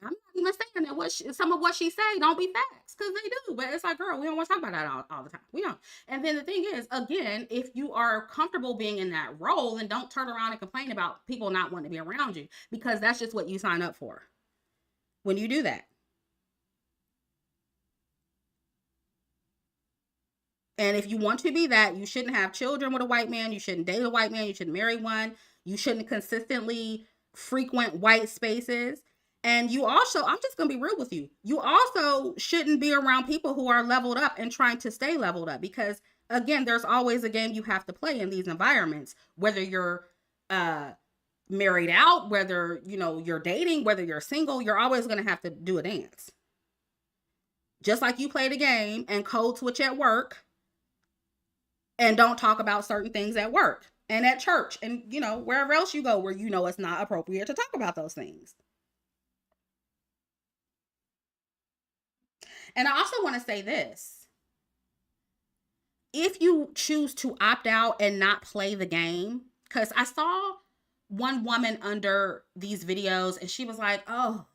I'm not even saying that some of what she say don't be facts, because they do. But it's like, girl, we don't want to talk about that all the time. We don't. And then the thing is, again, if you are comfortable being in that role, then don't turn around and complain about people not wanting to be around you, because that's just what you sign up for when you do that. And if you want to be that, you shouldn't have children with a white man. You shouldn't date a white man. You shouldn't marry one. You shouldn't consistently frequent white spaces. And you also, I'm just going to be real with you. You also shouldn't be around people who are leveled up and trying to stay leveled up, because, again, there's always a game you have to play in these environments, whether you're married out, whether, you're dating, whether you're single, you're always going to have to do a dance. Just like you play the game and code switch at work and don't talk about certain things at work and at church and, wherever else you go where it's not appropriate to talk about those things. And I also want to say this. If you choose to opt out and not play the game, because I saw one woman under these videos and she was like, oh,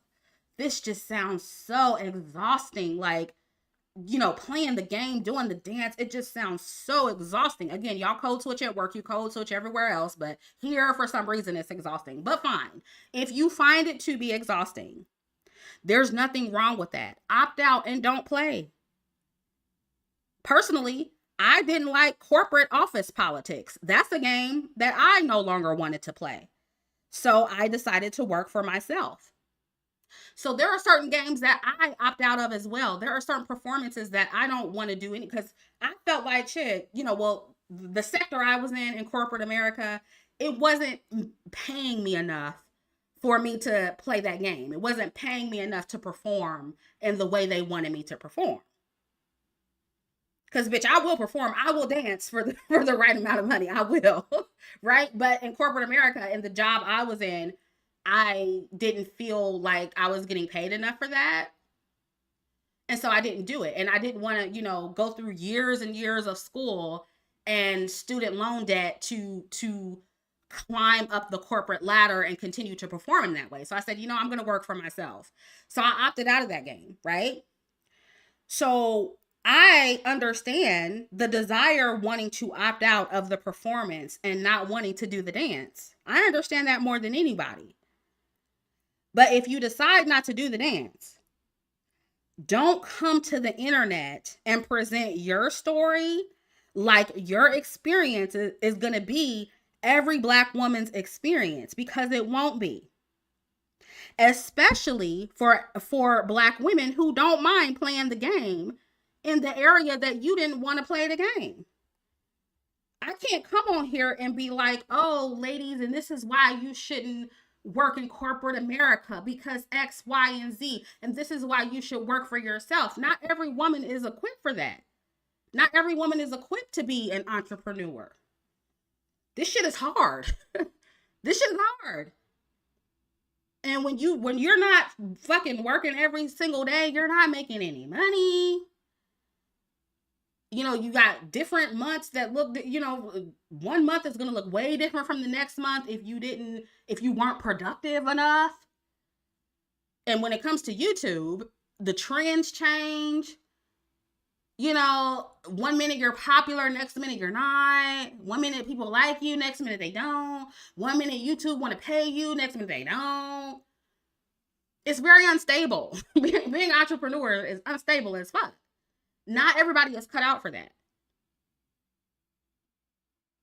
this just sounds so exhausting. Like, playing the game, doing the dance, it just sounds so exhausting. Again, y'all code switch at work, you code switch everywhere else, but here, for some reason, it's exhausting. But fine. If you find it to be exhausting, there's nothing wrong with that. Opt out and don't play. Personally, I didn't like corporate office politics. That's a game that I no longer wanted to play. So I decided to work for myself. So there are certain games that I opt out of as well. There are certain performances that I don't want to do any, because I felt like, shit, the sector I was in corporate America, it wasn't paying me enough for me to play that game. It wasn't paying me enough to perform in the way they wanted me to perform. Because, bitch, I will perform. I will dance for the right amount of money. I will. Right? But in corporate America, in the job I was in, I didn't feel like I was getting paid enough for that. And so I didn't do it. And I didn't want to, go through years and years of school and student loan debt to climb up the corporate ladder and continue to perform in that way. So I said, I'm going to work for myself. So I opted out of that game, right? So I understand the desire wanting to opt out of the performance and not wanting to do the dance. I understand that more than anybody. But if you decide not to do the dance, don't come to the internet and present your story like your experience is going to be every Black woman's experience, because it won't be. Especially for Black women who don't mind playing the game in the area that you didn't want to play the game. I can't come on here and be like, oh, ladies, and this is why you shouldn't work in corporate America, because X, Y, and Z, and this is why you should work for yourself. Not every woman is equipped for that. Not every woman is equipped to be an entrepreneur. This shit is hard. This shit is hard. And when you're not fucking working every single day, you're not making any money. You got different months that look, 1 month is going to look way different from the next month if you weren't productive enough. And when it comes to YouTube, the trends change. 1 minute you're popular, next minute you're not. 1 minute people like you, next minute they don't. 1 minute YouTube want to pay you, next minute they don't. It's very unstable. Being an entrepreneur is unstable as fuck. Not everybody is cut out for that.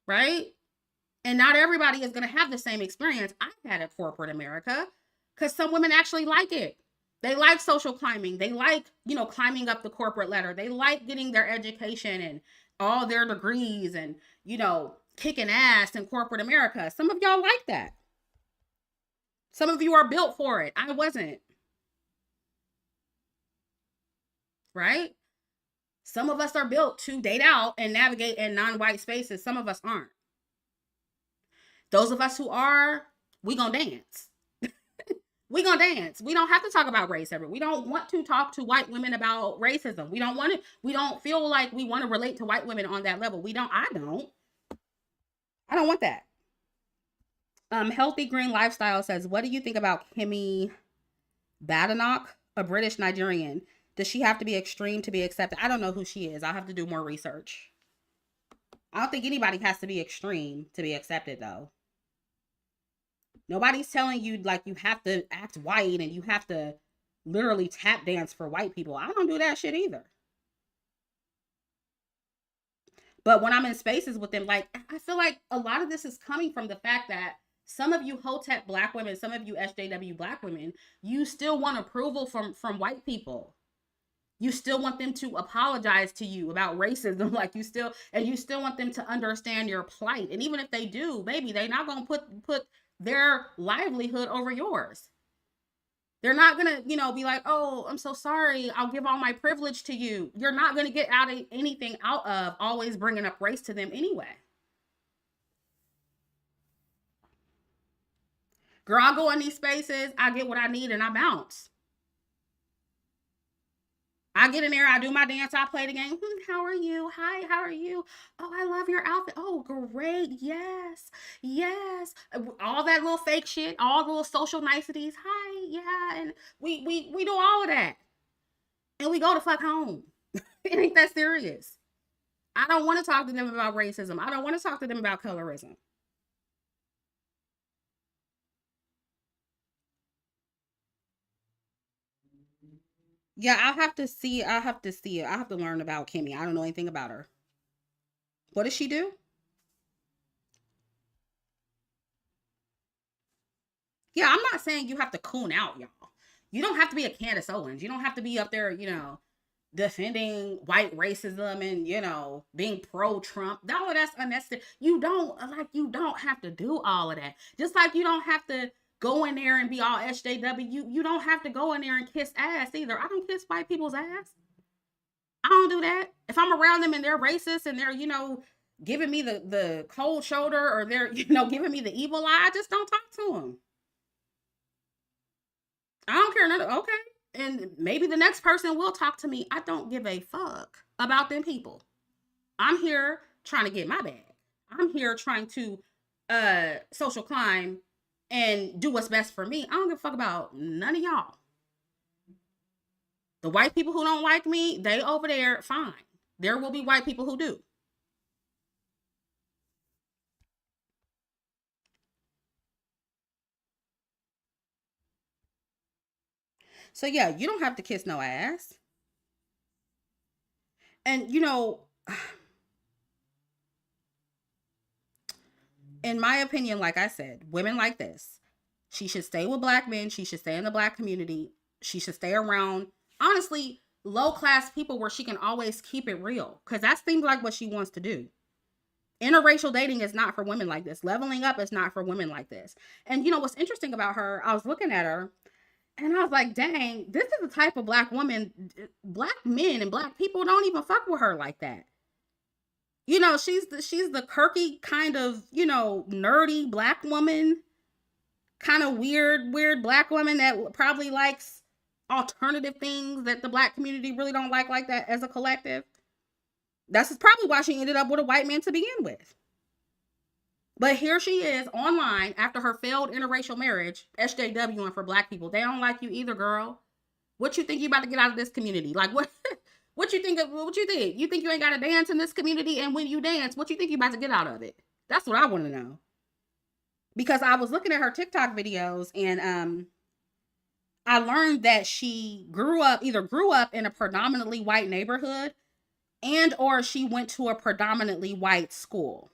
Right? And not everybody is going to have the same experience I had at corporate America, because some women actually like it. They like social climbing. They like, climbing up the corporate ladder. They like getting their education and all their degrees and, kicking ass in corporate America. Some of y'all like that. Some of you are built for it. I wasn't. Right? Some of us are built to date out and navigate in non-white spaces. Some of us aren't. Those of us who are, we gonna dance. We gonna dance. We don't have to talk about race ever. We don't want to talk to white women about racism. We don't want to. We don't feel like we want to relate to white women on that level. I don't want that. Healthy Green Lifestyle says, what do you think about Kimmy Badenoch, a British Nigerian. Does she have to be extreme to be accepted? I don't know who she is. I'll have to do more research. I don't think anybody has to be extreme to be accepted, though. Nobody's telling you like you have to act white and you have to literally tap dance for white people. I don't do that shit either. But when I'm in spaces with them, like I feel like a lot of this is coming from the fact that some of you Hotep black women, some of you SJW black women, you still want approval from white people. You still want them to apologize to you about racism, like you still want them to understand your plight. And even if they do, baby, they're not gonna put their livelihood over yours. They're not gonna, be like, oh, I'm so sorry. I'll give all my privilege to you. You're not gonna get out of anything out of always bringing up race to them anyway. Girl, I go in these spaces, I get what I need, and I bounce. I get in there, I do my dance, I play the game. How are you? Hi, how are you? Oh, I love your outfit. Oh, great. Yes. Yes. All that little fake shit, all the little social niceties. Hi, yeah. And we do all of that. And we go to fuck home. It ain't that serious. I don't want to talk to them about racism. I don't want to talk to them about colorism. Yeah, I'll have to see. I'll have to see it. I have to learn about Kimmy. I don't know anything about her. What does she do? Yeah, I'm not saying you have to coon out, y'all. You don't have to be a Candace Owens. You don't have to be up there, defending white racism and, being pro Trump. No, that's unnecessary. You don't have to do all of that. Just like you don't have to go in there and be all SJW. You don't have to go in there and kiss ass either. I don't kiss white people's ass. I don't do that. If I'm around them and they're racist and they're, giving me the cold shoulder or they're, giving me the evil eye, I just don't talk to them. I don't care none of, okay. And maybe the next person will talk to me. I don't give a fuck about them people. I'm here trying to get my bag. I'm here trying to social climb and do what's best for me. I don't give a fuck about none of y'all. The white people who don't like me, they over there, fine. There will be white people who do. So yeah, you don't have to kiss no ass. And in my opinion, like I said, women like this, she should stay with black men. She should stay in the black community. She should stay around, honestly, low class people where she can always keep it real. Because that seems like what she wants to do. Interracial dating is not for women like this. Leveling up is not for women like this. And what's interesting about her, I was looking at her and I was like, dang, this is the type of black woman, black men and black people don't even fuck with her like that. She's the quirky kind of, nerdy black woman, kind of weird black woman that probably likes alternative things that the black community really don't like that as a collective. That's probably why she ended up with a white man to begin with. But here she is online after her failed interracial marriage, SJWing for black people. They don't like you either, girl. What you think you about to get out of this community? Like what? What you think? What you think? You think you ain't got to dance in this community? And when you dance, what you think you about to get out of it? That's what I want to know. Because I was looking at her TikTok videos and I learned that she either grew up in a predominantly white neighborhood and or she went to a predominantly white school.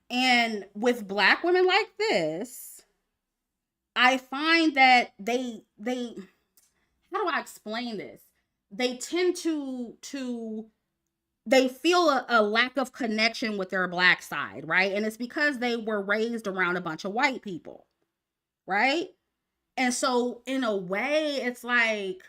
And with black women like this, I find that they how do I explain this? They tend to they feel a lack of connection with their black side, right? And it's because they were raised around a bunch of white people, right? And so in a way, it's like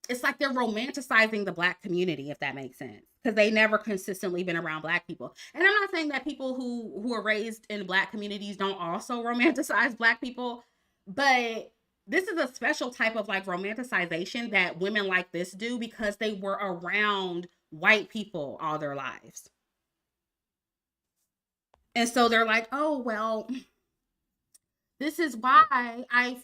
they're romanticizing the black community, if that makes sense, because they never consistently been around black people. And I'm not saying that people who are raised in black communities don't also romanticize black people, but this is a special type of like romanticization that women like this do because they were around white people all their lives. And so they're like, oh well, This is why I,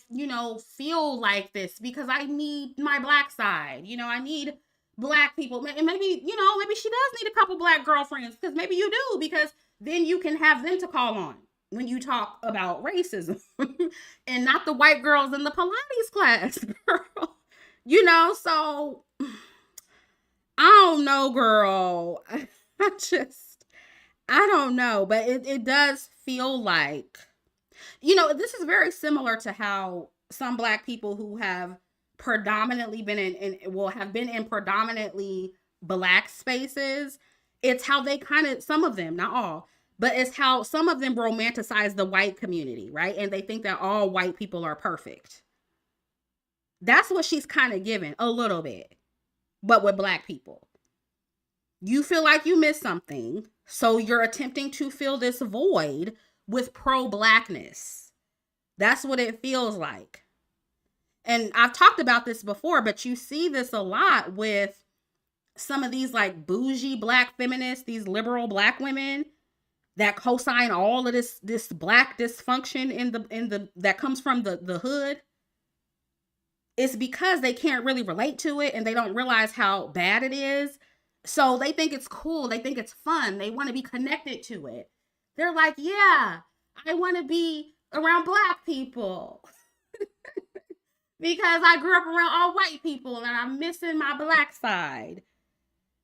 feel like this, because I need my black side. I need black people. And maybe, maybe she does need a couple black girlfriends, because maybe you do, because then you can have them to call on when you talk about racism and not the white girls in the Pilates class, girl. So I don't know, girl. I just, I don't know, but it does feel like, this is very similar to how some black people who have predominantly been have been in predominantly black spaces. It's how they kind of, some of them, not all, but it's how some of them romanticize the white community, right? And they think that all white people are perfect. That's what she's kind of given a little bit, but with black people. You feel like you missed something, so you're attempting to fill this void with pro blackness. That's what it feels like. And I've talked about this before, but you see this a lot with some of these like bougie black feminists, these liberal black women that co-sign all of this black dysfunction in the that comes from the hood. It's because they can't really relate to it and they don't realize how bad it is. So they think it's cool, they think it's fun, they want to be connected to it. They're like, yeah, I want to be around black people because I grew up around all white people and I'm missing my black side.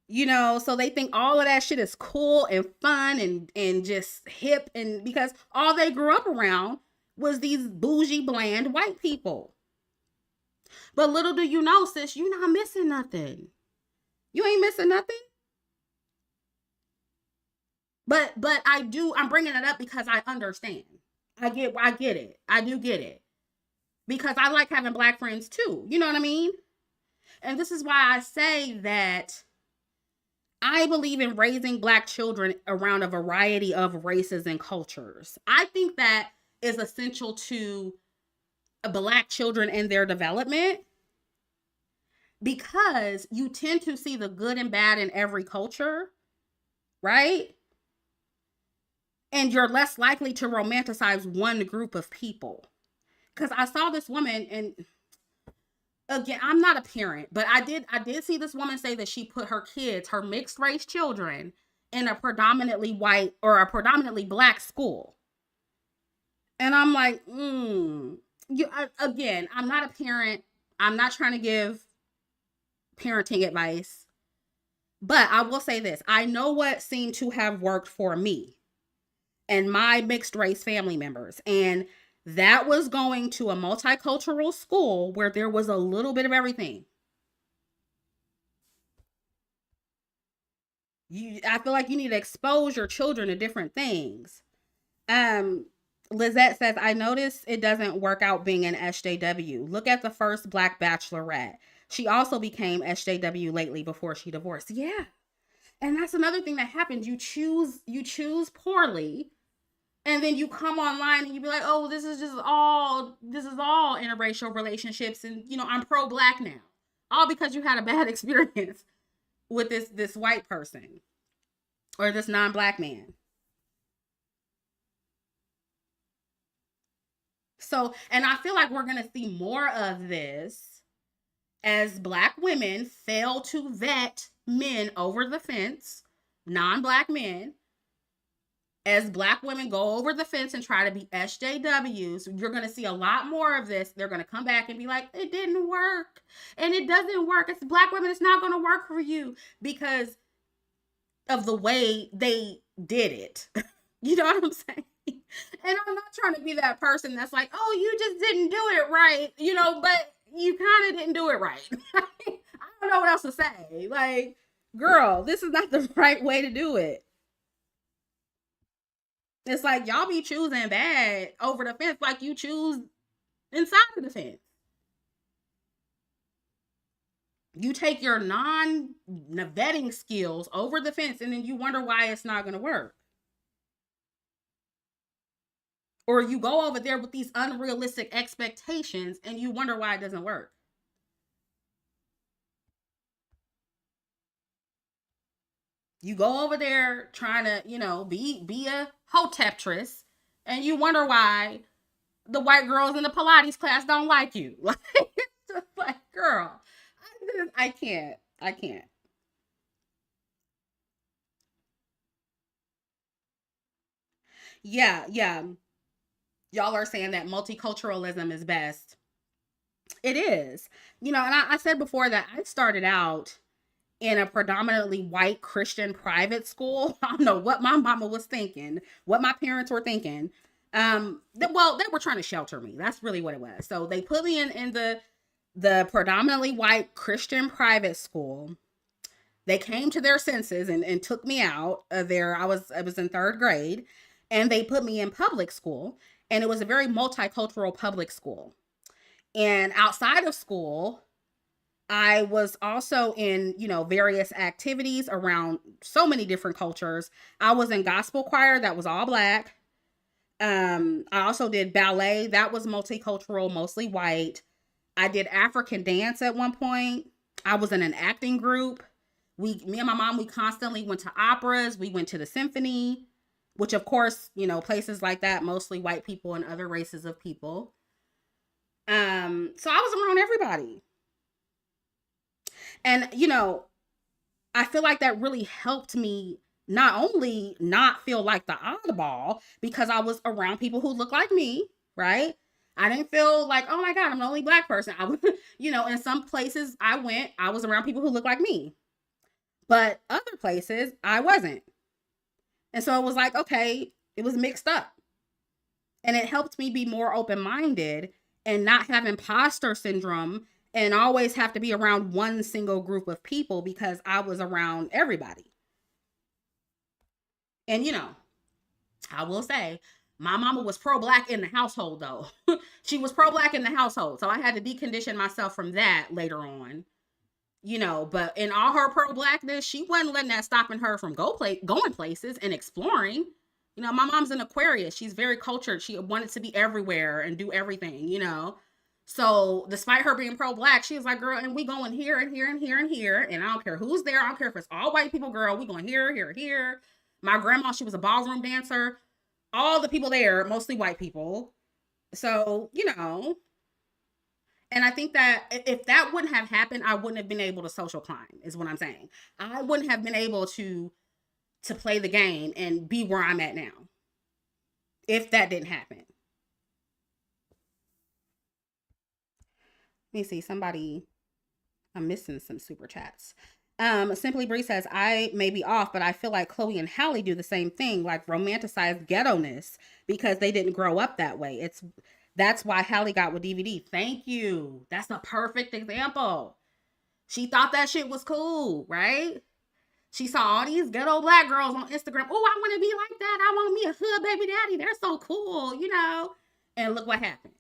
So they think all of that shit is cool and fun and just hip, and because all they grew up around was these bougie, bland white people. But little do you know, sis, you're not missing nothing. You ain't missing nothing. But I'm bringing it up because I understand. I get it. I do get it. Because I like having black friends too. You know what I mean? And this is why I say that I believe in raising black children around a variety of races and cultures. I think that is essential to black children and their development, because you tend to see the good and bad in every culture, right? And you're less likely to romanticize one group of people. Because I saw this woman, and again, I'm not a parent, but I did see this woman say that she put her kids, her mixed race children, in a predominantly white or a predominantly black school. And I'm like, again, I'm not a parent. I'm not trying to give parenting advice. But I will say this. I know what seemed to have worked for me and my mixed race family members. And that was going to a multicultural school where there was a little bit of everything. I feel like you need to expose your children to different things. Lizette says, I noticed it doesn't work out being an SJW. Look at the first black bachelorette. She also became SJW lately before she divorced. Yeah. And that's another thing that happens. You choose poorly. And then you come online and you be like, oh, this is all interracial relationships. And, I'm pro-black now. All because you had a bad experience with this white person or this non-black man. So, and I feel like we're going to see more of this as black women fail to vet men over the fence, non-black men. As black women go over the fence and try to be SJWs, you're going to see a lot more of this. They're going to come back and be like, it didn't work. And it doesn't work. It's black women. It's not going to work for you because of the way they did it. You know what I'm saying? And I'm not trying to be that person that's like, oh, you just didn't do it right, but you kind of didn't do it right. I don't know what else to say. Like, girl, this is not the right way to do it. It's like y'all be choosing bad over the fence like you choose inside of the fence. You take your non-vetting skills over the fence and then you wonder why it's not going to work. Or you go over there with these unrealistic expectations and you wonder why it doesn't work. You go over there trying to, be a hoteptress and you wonder why the white girls in the Pilates class don't like you. Like, it's just like, girl, I can't. I can't. Yeah, yeah. Y'all are saying that multiculturalism is best. It is. And I said before that I started out in a predominantly white Christian private school. I don't know what my mama was thinking, what my parents were thinking. Well, they were trying to shelter me. That's really what it was. So they put me in the predominantly white Christian private school. They came to their senses and took me out of there. I was in third grade, and they put me in public school, and it was a very multicultural public school. And outside of school, I was also in, various activities around so many different cultures. I was in gospel choir that was all black. I also did ballet that was multicultural, mostly white. I did African dance at one point. I was in an acting group. Me and my mom, we constantly went to operas. We went to the symphony, which of course, places like that, mostly white people and other races of people. So I was around everybody. And, I feel like that really helped me not only not feel like the oddball because I was around people who look like me, right? I didn't feel like, oh my God, I'm the only black person. I was, in some places I went, I was around people who looked like me. But other places I wasn't. And so it was like, okay, it was mixed up. And it helped me be more open-minded and not have imposter syndrome and always have to be around one single group of people because I was around everybody. And I will say, my mama was pro-black in the household though. She was pro-black in the household. So I had to decondition myself from that later on. But in all her pro-blackness, she wasn't letting that stopping her from going places and exploring. My mom's an Aquarius. She's very cultured. She wanted to be everywhere and do everything. So despite her being pro-black, she was like, girl, and we going here and here and here and here. And I don't care who's there. I don't care if it's all white people, girl. We going here, here, here. My grandma, she was a ballroom dancer. All the people there, mostly white people. So, and I think that if that wouldn't have happened, I wouldn't have been able to social climb, is what I'm saying. I wouldn't have been able to play the game and be where I'm at now if that didn't happen. Let me see. I'm missing some super chats. Simply Bree says, I may be off, but I feel like Chloe and Hallie do the same thing, like romanticize ghetto-ness because they didn't grow up that way. That's why Hallie got with DVD. Thank you. That's a perfect example. She thought that shit was cool, right? She saw all these ghetto black girls on Instagram. Oh, I want to be like that. I want me a hood baby daddy. They're so cool. And look what happened.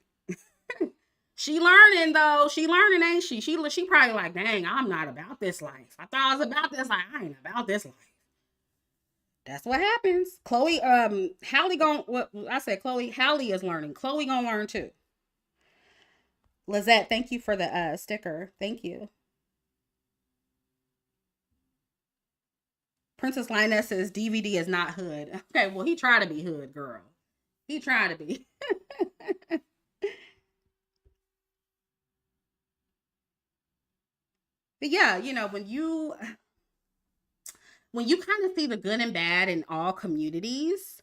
She learning though. She learning, ain't she? She probably like, dang, I'm not about this life. I thought I was about this life. I ain't about this life. That's what happens. Chloe, Hallie what I said, Chloe, Hallie is learning. Chloe gonna learn too. Lizette, thank you for the sticker. Thank you. Princess Lioness says DVD is not hood. Okay, well, he tried to be hood, girl. He tried to be. But yeah, when you kind of see the good and bad in all communities,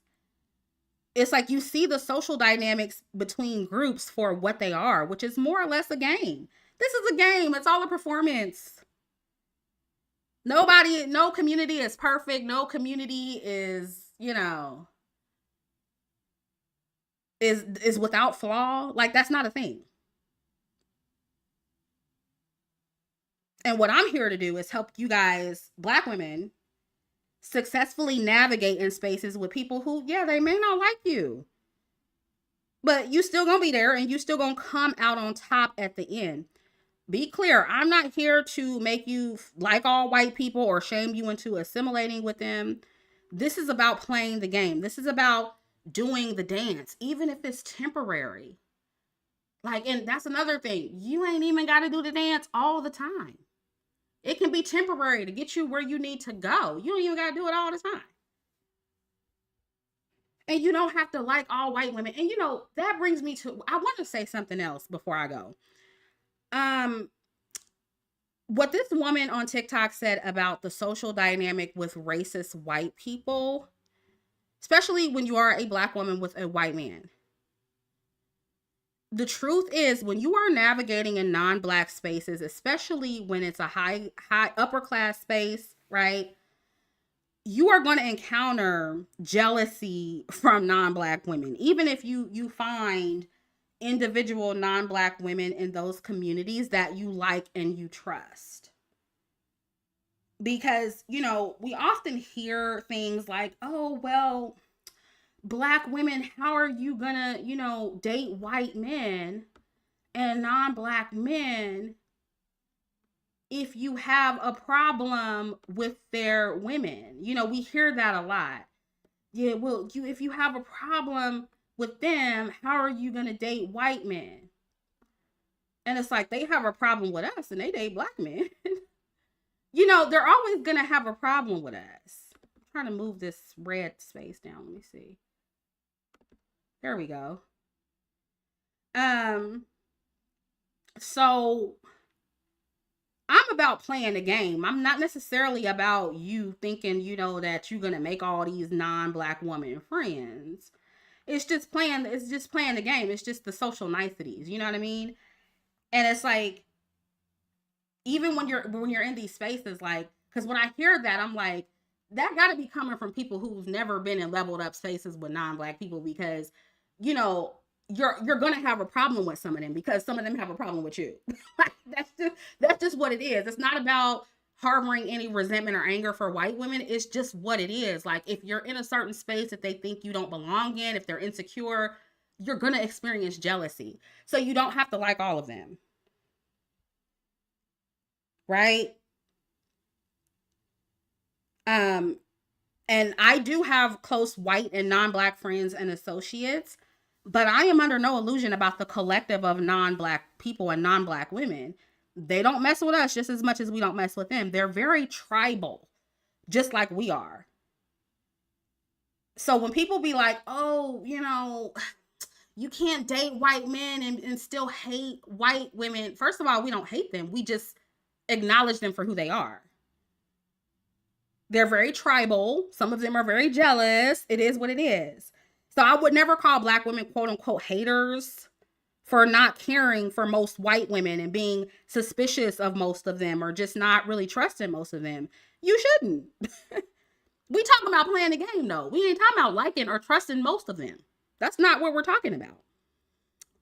it's like you see the social dynamics between groups for what they are, which is more or less a game. This is a game. It's all a performance. No community is perfect. No community is without flaw. Like, that's not a thing. And what I'm here to do is help you guys, black women, successfully navigate in spaces with people who, yeah, they may not like you, but you still gonna be there and you still gonna come out on top at the end. Be clear, I'm not here to make you like all white people or shame you into assimilating with them. This is about playing the game. This is about doing the dance, even if it's temporary. Like, and that's another thing. You ain't even got to do the dance all the time. It can be temporary to get you where you need to go. You don't even got to do it all the time. And you don't have to like all white women. And that brings me to, I want to say something else before I go. Um, what this woman on TikTok said about the social dynamic with racist white people, especially when you are a black woman with a white man. The truth is, when you are navigating in non-black spaces, especially when it's a high upper class space, right? You are going to encounter jealousy from non-black women, even if you find individual non-black women in those communities that you like and you trust. Because we often hear things like, oh well, black women, how are you gonna date white men and non-black men if you have a problem with their women? We hear that a lot. Yeah, well, if you have a problem with them, how are you gonna date white men? And it's like, they have a problem with us and they date black men. They're always gonna have a problem with us. I'm trying to move this red space down. Let me see. There we go. So I'm about playing the game. I'm not necessarily about you thinking, that you're gonna make all these non-black woman friends. It's just playing the game. It's just the social niceties. You know what I mean? And it's like, even when you're in these spaces, like, because when I hear that, I'm like, that got to be coming from people who've never been in leveled up spaces with non-black people, because you're gonna have a problem with some of them because some of them have a problem with you. That's just what it is. It's not about harboring any resentment or anger for white women. It's just what it is. Like, if you're in a certain space that they think you don't belong in, if they're insecure, you're gonna experience jealousy. So you don't have to like all of them, right? Um, and I do have close white and non-black friends and associates, but I am under no illusion about the collective of non-black people and non-black women. They don't mess with us just as much as we don't mess with them. They're very tribal, just like we are. So when people be like, oh, you can't date white men and still hate white women, first of all, we don't hate them. We just acknowledge them for who they are. They're very tribal. Some of them are very jealous. It is what it is. So I would never call black women, quote unquote, haters for not caring for most white women and being suspicious of most of them, or just not really trusting most of them. You shouldn't. We talking about playing the game, though. We ain't talking about liking or trusting most of them. That's not what we're talking about.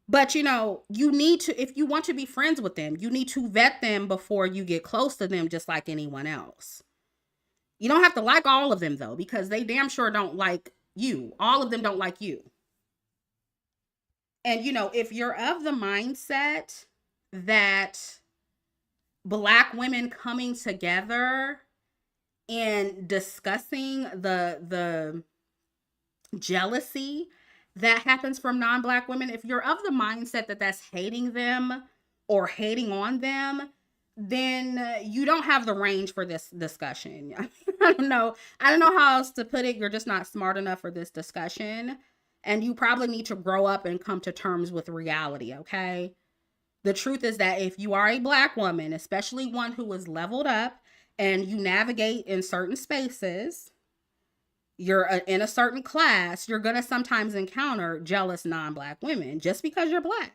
But you need to, if you want to be friends with them, you need to vet them before you get close to them, just like anyone else. You don't have to like all of them, though, because they damn sure don't like you. All of them don't like you. And, if you're of the mindset that black women coming together and discussing the jealousy that happens from non-black women, if you're of the mindset that that's hating them or hating on them, then you don't have the range for this discussion. I don't know how else to put it. You're just not smart enough for this discussion. And you probably need to grow up and come to terms with reality, okay? The truth is that if you are a black woman, especially one who is leveled up and you navigate in certain spaces, you're in a certain class, you're going to sometimes encounter jealous non-black women just because you're black.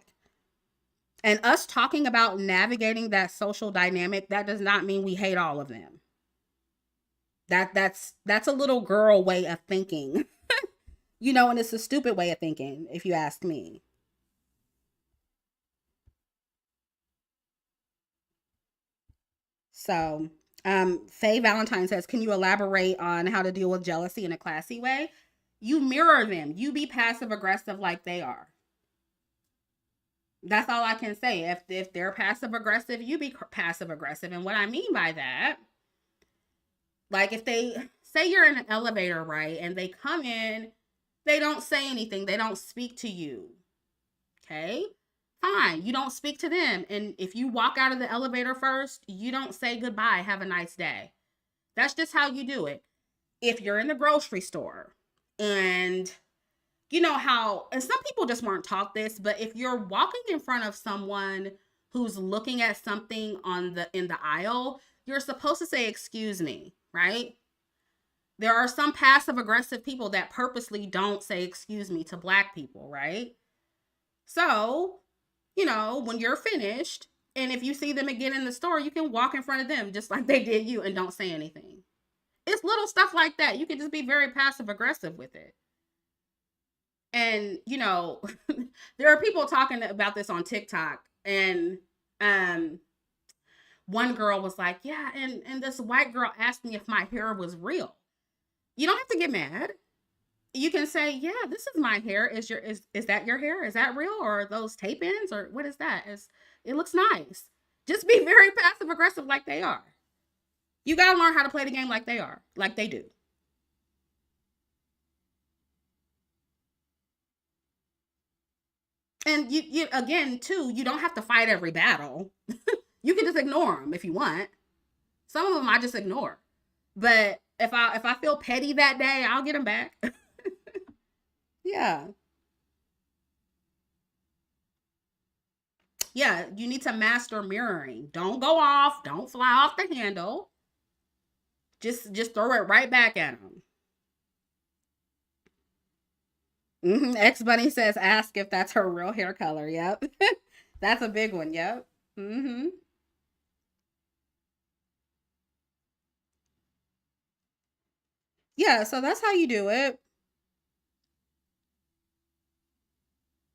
And us talking about navigating that social dynamic, that does not mean we hate all of them. That's a little girl way of thinking. And it's a stupid way of thinking, if you ask me. So, Faye Valentine says, can you elaborate on how to deal with jealousy in a classy way? You mirror them. You be passive aggressive like they are. That's all I can say. If they're passive aggressive, you be passive aggressive. And what I mean by that, like, if they say you're in an elevator, right, and they come in, they don't say anything, they don't speak to you. Okay? Fine, you don't speak to them. And if you walk out of the elevator first, you don't say goodbye, have a nice day. That's just how you do it. If you're in the grocery store and you know how, and some people just weren't taught this, but if you're walking in front of someone who's looking at something on the in the aisle, you're supposed to say excuse me, right? There are some passive aggressive people that purposely don't say excuse me to black people, right? So, you know, when you're finished, and if you see them again in the store, you can walk in front of them just like they did you and don't say anything. It's little stuff like that. You can just be very passive aggressive with it. And, you know, there are people talking about this on TikTok, and um one girl was like, "Yeah, and this white girl asked me if my hair was real." You don't have to get mad. You can say, "Yeah, this is my hair. Is that your hair? Is that real, or are those tape ins, or what is that? It looks nice." Just be very passive aggressive like they are. You got to learn how to play the game like they are, like they do. And you again too, you don't have to fight every battle. You can just ignore them if you want. Some of them I just ignore. But if I feel petty that day, I'll get them back. Yeah. Yeah, you need to master mirroring. Don't go off, don't fly off the handle. Just throw it right back at them. X Bunny says ask if that's her real hair color. Yep. That's a big one. Yep. Mm-hmm. Yeah, so that's how you do it.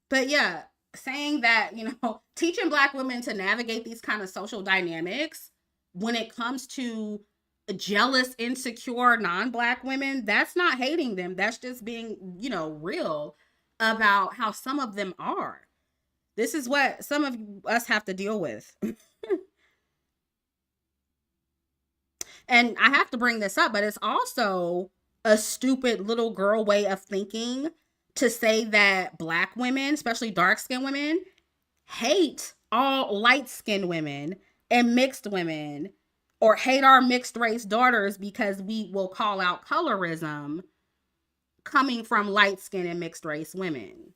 But yeah, saying that, you know, teaching black women to navigate these kind of social dynamics when it comes to jealous, insecure, non-black women, that's not hating them. That's just being, you know, real about how some of them are. This is what some of us have to deal with. And I have to bring this up, but it's also a stupid little girl way of thinking to say that black women, especially dark skinned women, hate all light skinned women and mixed women, or hate our mixed race daughters because we will call out colorism coming from light skinned and mixed race women.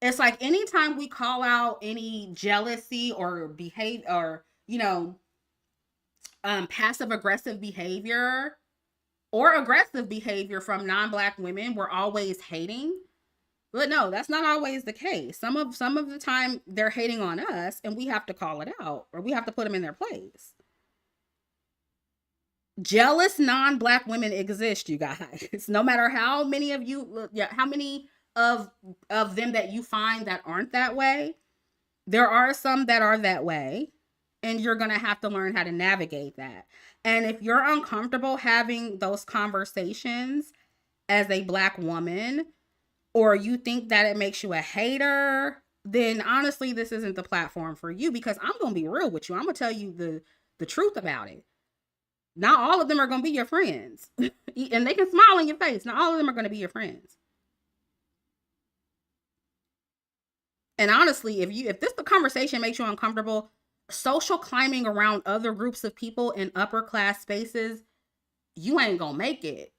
It's like anytime we call out any jealousy or behave, or, you know, passive aggressive behavior or aggressive behavior from non-black women, we're always hating. But no, that's not always the case. Some of the time they're hating on us, and we have to call it out, or we have to put them in their place. Jealous non-black women exist, you guys. No matter how many of you, yeah, how many of them that you find that aren't that way, there are some that are that way, and you're going to have to learn how to navigate that. And if you're uncomfortable having those conversations as a black woman, or you think that it makes you a hater, then honestly, this isn't the platform for you, because I'm going to be real with you. I'm going to tell you the truth about it. Not all of them are going to be your friends. And they can smile in your face. Not all of them are going to be your friends. And honestly, if this the conversation makes you uncomfortable, social climbing around other groups of people in upper class spaces, you ain't gonna make it.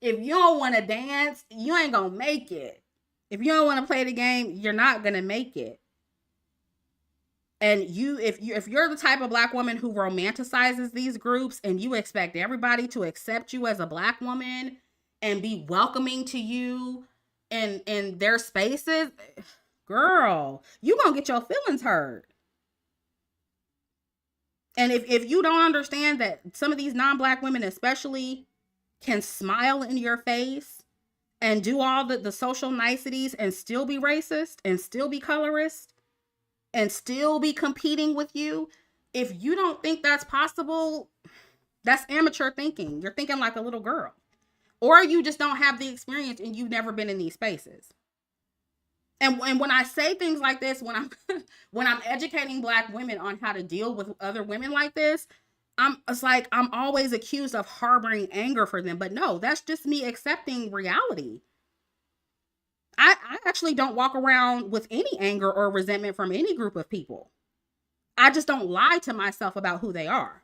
If you don't want to dance, you ain't gonna make it. If you don't want to play the game, you're not gonna make it. And if you're the type of black woman who romanticizes these groups, and you expect everybody to accept you as a black woman and be welcoming to you in their spaces, girl, you gonna get your feelings hurt. And if you don't understand that some of these non-black women especially can smile in your face and do all the social niceties and still be racist and still be colorist and still be competing with you, if you don't think that's possible, that's amateur thinking. You're thinking like a little girl. Or you just don't have the experience and you've never been in these spaces. And when I say things like this, when I'm when I'm educating black women on how to deal with other women like this, it's like I'm always accused of harboring anger for them. But no, that's just me accepting reality. I actually don't walk around with any anger or resentment from any group of people. I just don't lie to myself about who they are.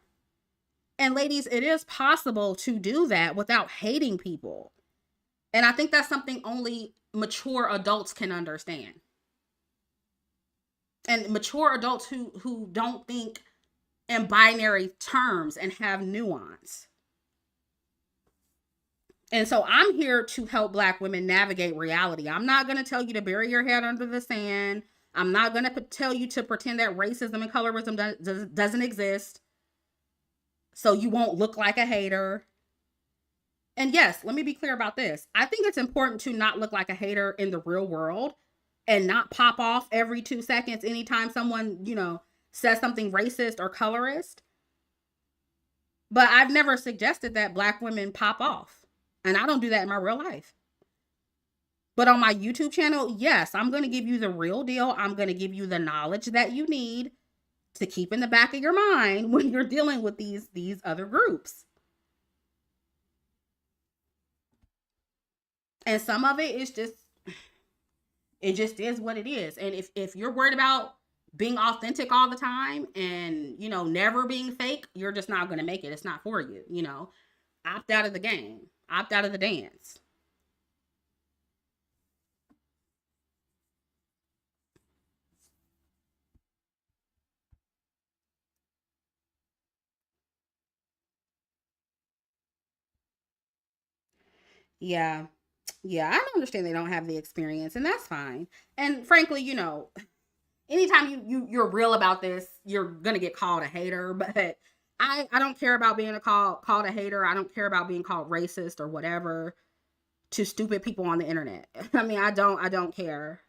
And ladies, it is possible to do that without hating people. And I think that's something only mature adults can understand. And mature adults who don't think in binary terms and have nuance. And so I'm here to help Black women navigate reality. I'm not going to tell you to bury your head under the sand. I'm not going to tell you to pretend that racism and colorism doesn't exist so you won't look like a hater. And yes, let me be clear about this. I think it's important to not look like a hater in the real world and not pop off every 2 seconds anytime someone, says something racist or colorist. But I've never suggested that Black women pop off. And I don't do that in my real life. But on my YouTube channel, yes, I'm going to give you the real deal. I'm going to give you the knowledge that you need to keep in the back of your mind when you're dealing with these other groups. And some of it is just is what it is. And if you're worried about being authentic all the time and, never being fake, you're just not going to make it. It's not for you, Opt out of the game. Opt out of the dance. Yeah. Yeah, I understand they don't have the experience, and that's fine. And frankly, anytime you're real about this, you're gonna get called a hater. But I don't care about being called a hater. I don't care about being called racist or whatever to stupid people on the internet. I mean, I don't care,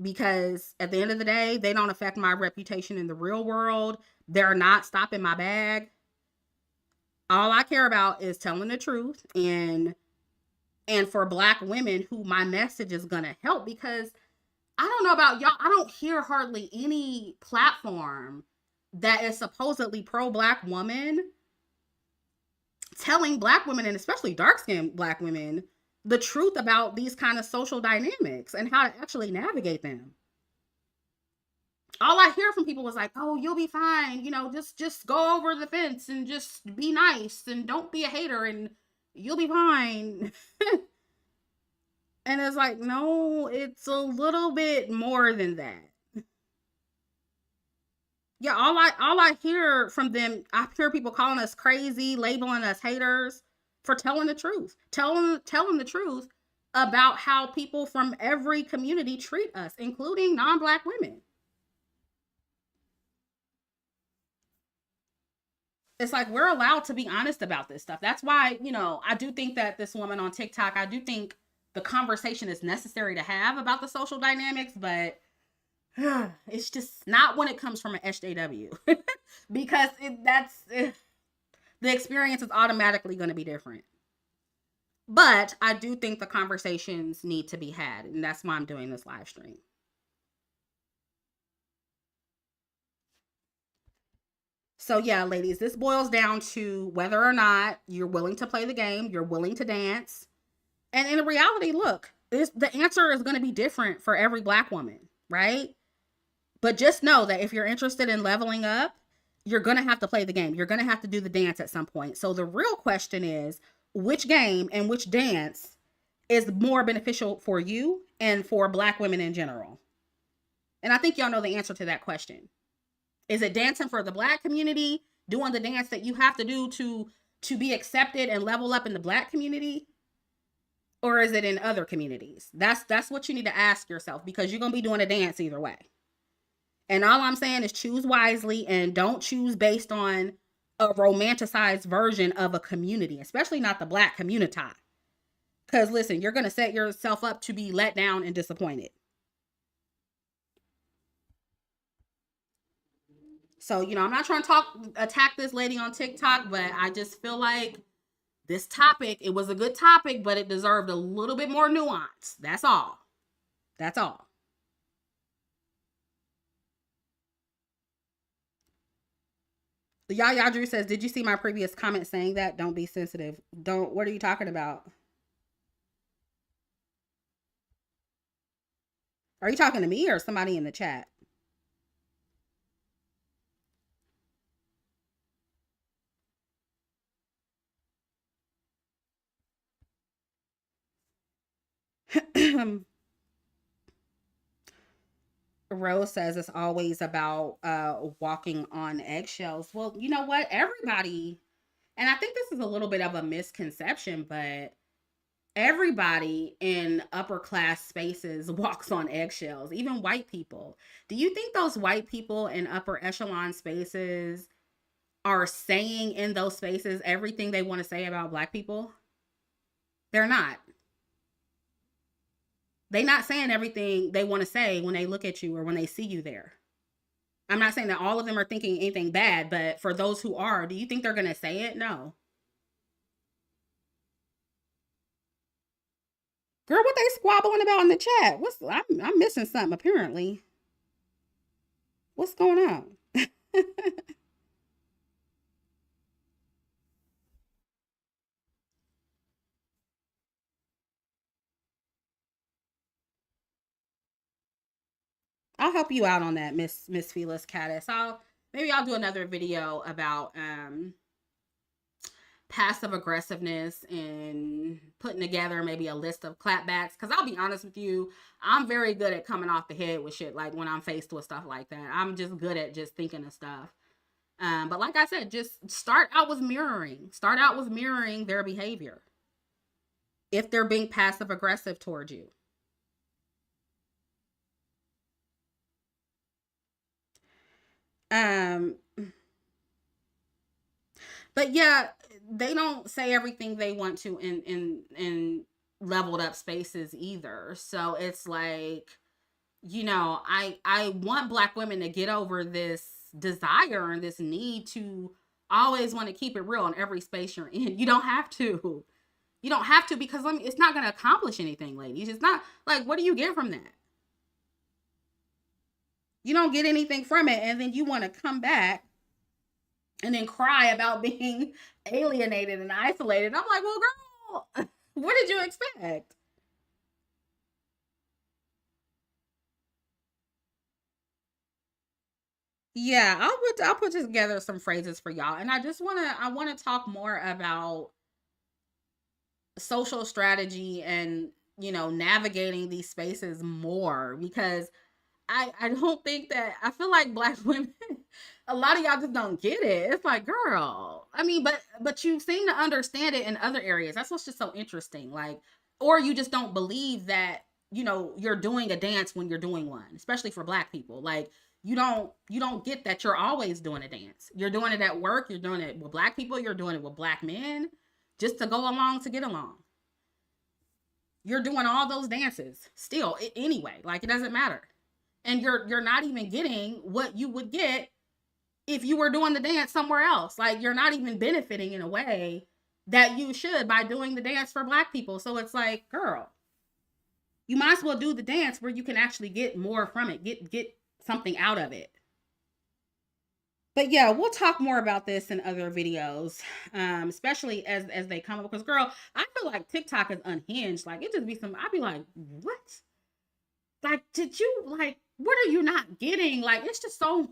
because at the end of the day, they don't affect my reputation in the real world. They're not stopping my bag. All I care about is telling the truth, and for Black women who my message is gonna help, because I don't know about y'all, I don't hear hardly any platform that is supposedly pro Black woman telling Black women, and especially dark skinned Black women, the truth about these kind of social dynamics and how to actually navigate them. All I hear from people is like, "Oh, you'll be fine. Just go over the fence and just be nice and don't be a hater and you'll be fine." And it's like, no, it's a little bit more than that. Yeah, all I hear from them, I hear people calling us crazy, labeling us haters for telling the truth. Telling the truth about how people from every community treat us, including non-Black women. It's like we're allowed to be honest about this stuff. That's why, I do think that this woman on TikTok, I do think the conversation is necessary to have about the social dynamics, but it's just not when it comes from an SJW. Because the experience is automatically going to be different. But I do think the conversations need to be had, and that's why I'm doing this live stream. So yeah, ladies, this boils down to whether or not you're willing to play the game, you're willing to dance. And in reality, look, the answer is going to be different for every Black woman, right? But just know that if you're interested in leveling up, you're going to have to play the game. You're going to have to do the dance at some point. So the real question is, which game and which dance is more beneficial for you and for Black women in general? And I think y'all know the answer to that question. Is it dancing for the Black community, doing the dance that you have to do to be accepted and level up in the Black community? Or is it in other communities? That's what you need to ask yourself, because you're going to be doing a dance either way. And all I'm saying is choose wisely, and don't choose based on a romanticized version of a community, especially not the Black community. Because listen, you're going to set yourself up to be let down and disappointed. So, I'm not trying to attack this lady on TikTok, but I just feel like this topic, it was a good topic, but it deserved a little bit more nuance. That's all. That's all. Yaya Drew says, did you see my previous comment saying that? Don't be sensitive. What are you talking about? Are you talking to me or somebody in the chat? Rose says it's always about walking on eggshells. Well, you know what? Everybody, and I think this is a little bit of a misconception, but everybody in upper class spaces walks on eggshells, even white people. Do you think those white people in upper echelon spaces are saying in those spaces everything they want to say about black people? They're not. They're not saying everything they want to say when they look at you or when they see you there. I'm not saying that all of them are thinking anything bad, but for those who are, do you think they're going to say it? No. Girl, what they squabbling about in the chat? I'm missing something apparently. What's going on? I'll help you out on that, Miss Felis Caddis. I'll do another video about passive aggressiveness and putting together maybe a list of clapbacks. Because I'll be honest with you, I'm very good at coming off the head with shit. Like when I'm faced with stuff like that, I'm just good at just thinking of stuff. But like I said, just start out with mirroring. Start out with mirroring their behavior if they're being passive aggressive towards you. Um, but yeah, they don't say everything they want to in leveled up spaces either. So it's like, I want black women to get over this desire and this need to always want to keep it real in every space you're in. You don't have to. You don't have to, because it's not going to accomplish anything, ladies. It's not like, what do you get from that? You don't get anything from it, and then you want to come back and then cry about being alienated and isolated. I'm like, well, girl, what did you expect? Yeah, I'll put together some phrases for y'all, and I wanna talk more about social strategy and navigating these spaces more, because I don't think that I feel like black women, a lot of y'all just don't get it. It's like, girl, I mean, but you seem to understand it in other areas. That's what's just so interesting. Like, or you just don't believe that, you're doing a dance when you're doing one, especially for black people. Like, you don't get that you're always doing a dance. You're doing it at work, you're doing it with black people, you're doing it with black men, just to go along to get along. You're doing all those dances still anyway. Like, it doesn't matter, and you're not even getting what you would get if you were doing the dance somewhere else. Like, you're not even benefiting in a way that you should by doing the dance for black people. So it's like, girl, you might as well do the dance where you can actually get more from it, get something out of it. But yeah, we'll talk more about this in other videos, especially as they come up. Because girl, I feel like TikTok is unhinged. Like, it just be some. I'd be like, what? Like, did you like? What are you not getting? Like, it's just so,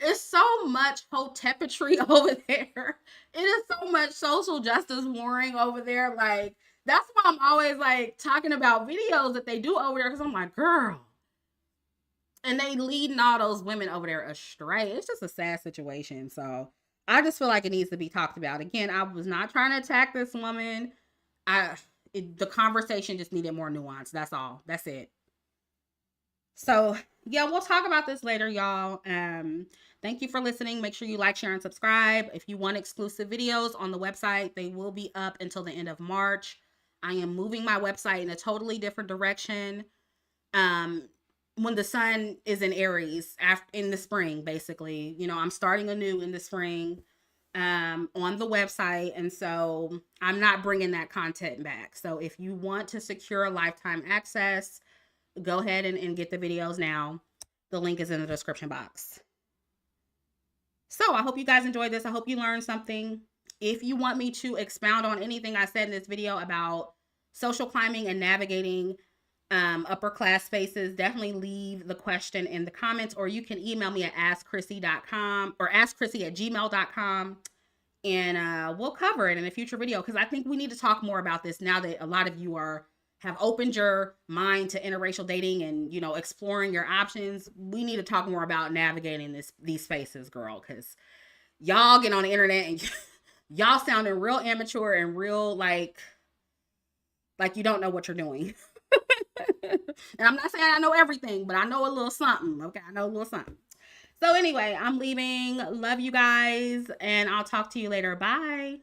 it's so much hotepetry over there. It is so much social justice warring over there. Like, that's why I'm always like talking about videos that they do over there, because I'm like, girl, and they leading all those women over there astray. It's just a sad situation. So I just feel like it needs to be talked about. Again, I was not trying to attack this woman. The conversation just needed more nuance. That's all. That's it. So yeah, we'll talk about this later, y'all. Thank you for listening. Make sure you like, share, and subscribe. If you want exclusive videos on the website, they will be up until the end of March. I am moving my website in a totally different direction. When the sun is in Aries in the spring, basically, I'm starting anew in the spring on the website. And so I'm not bringing that content back. So if you want to secure lifetime access, go ahead and get the videos now. The link is in the description box. So I hope you guys enjoyed this. I hope you learned something. If you want me to expound on anything I said in this video about social climbing and navigating upper class spaces, definitely leave the question in the comments, or you can email me at askchrissy.com or askchrissy@gmail.com, and we'll cover it in a future video, because I think we need to talk more about this now that a lot of you are have opened your mind to interracial dating and, you know, exploring your options, we need to talk more about navigating these spaces, girl, because y'all get on the internet and y'all sounding real immature and real like you don't know what you're doing. And I'm not saying I know everything, but I know a little something. Okay, I know a little something. So anyway, I'm leaving. Love you guys, and I'll talk to you later. Bye.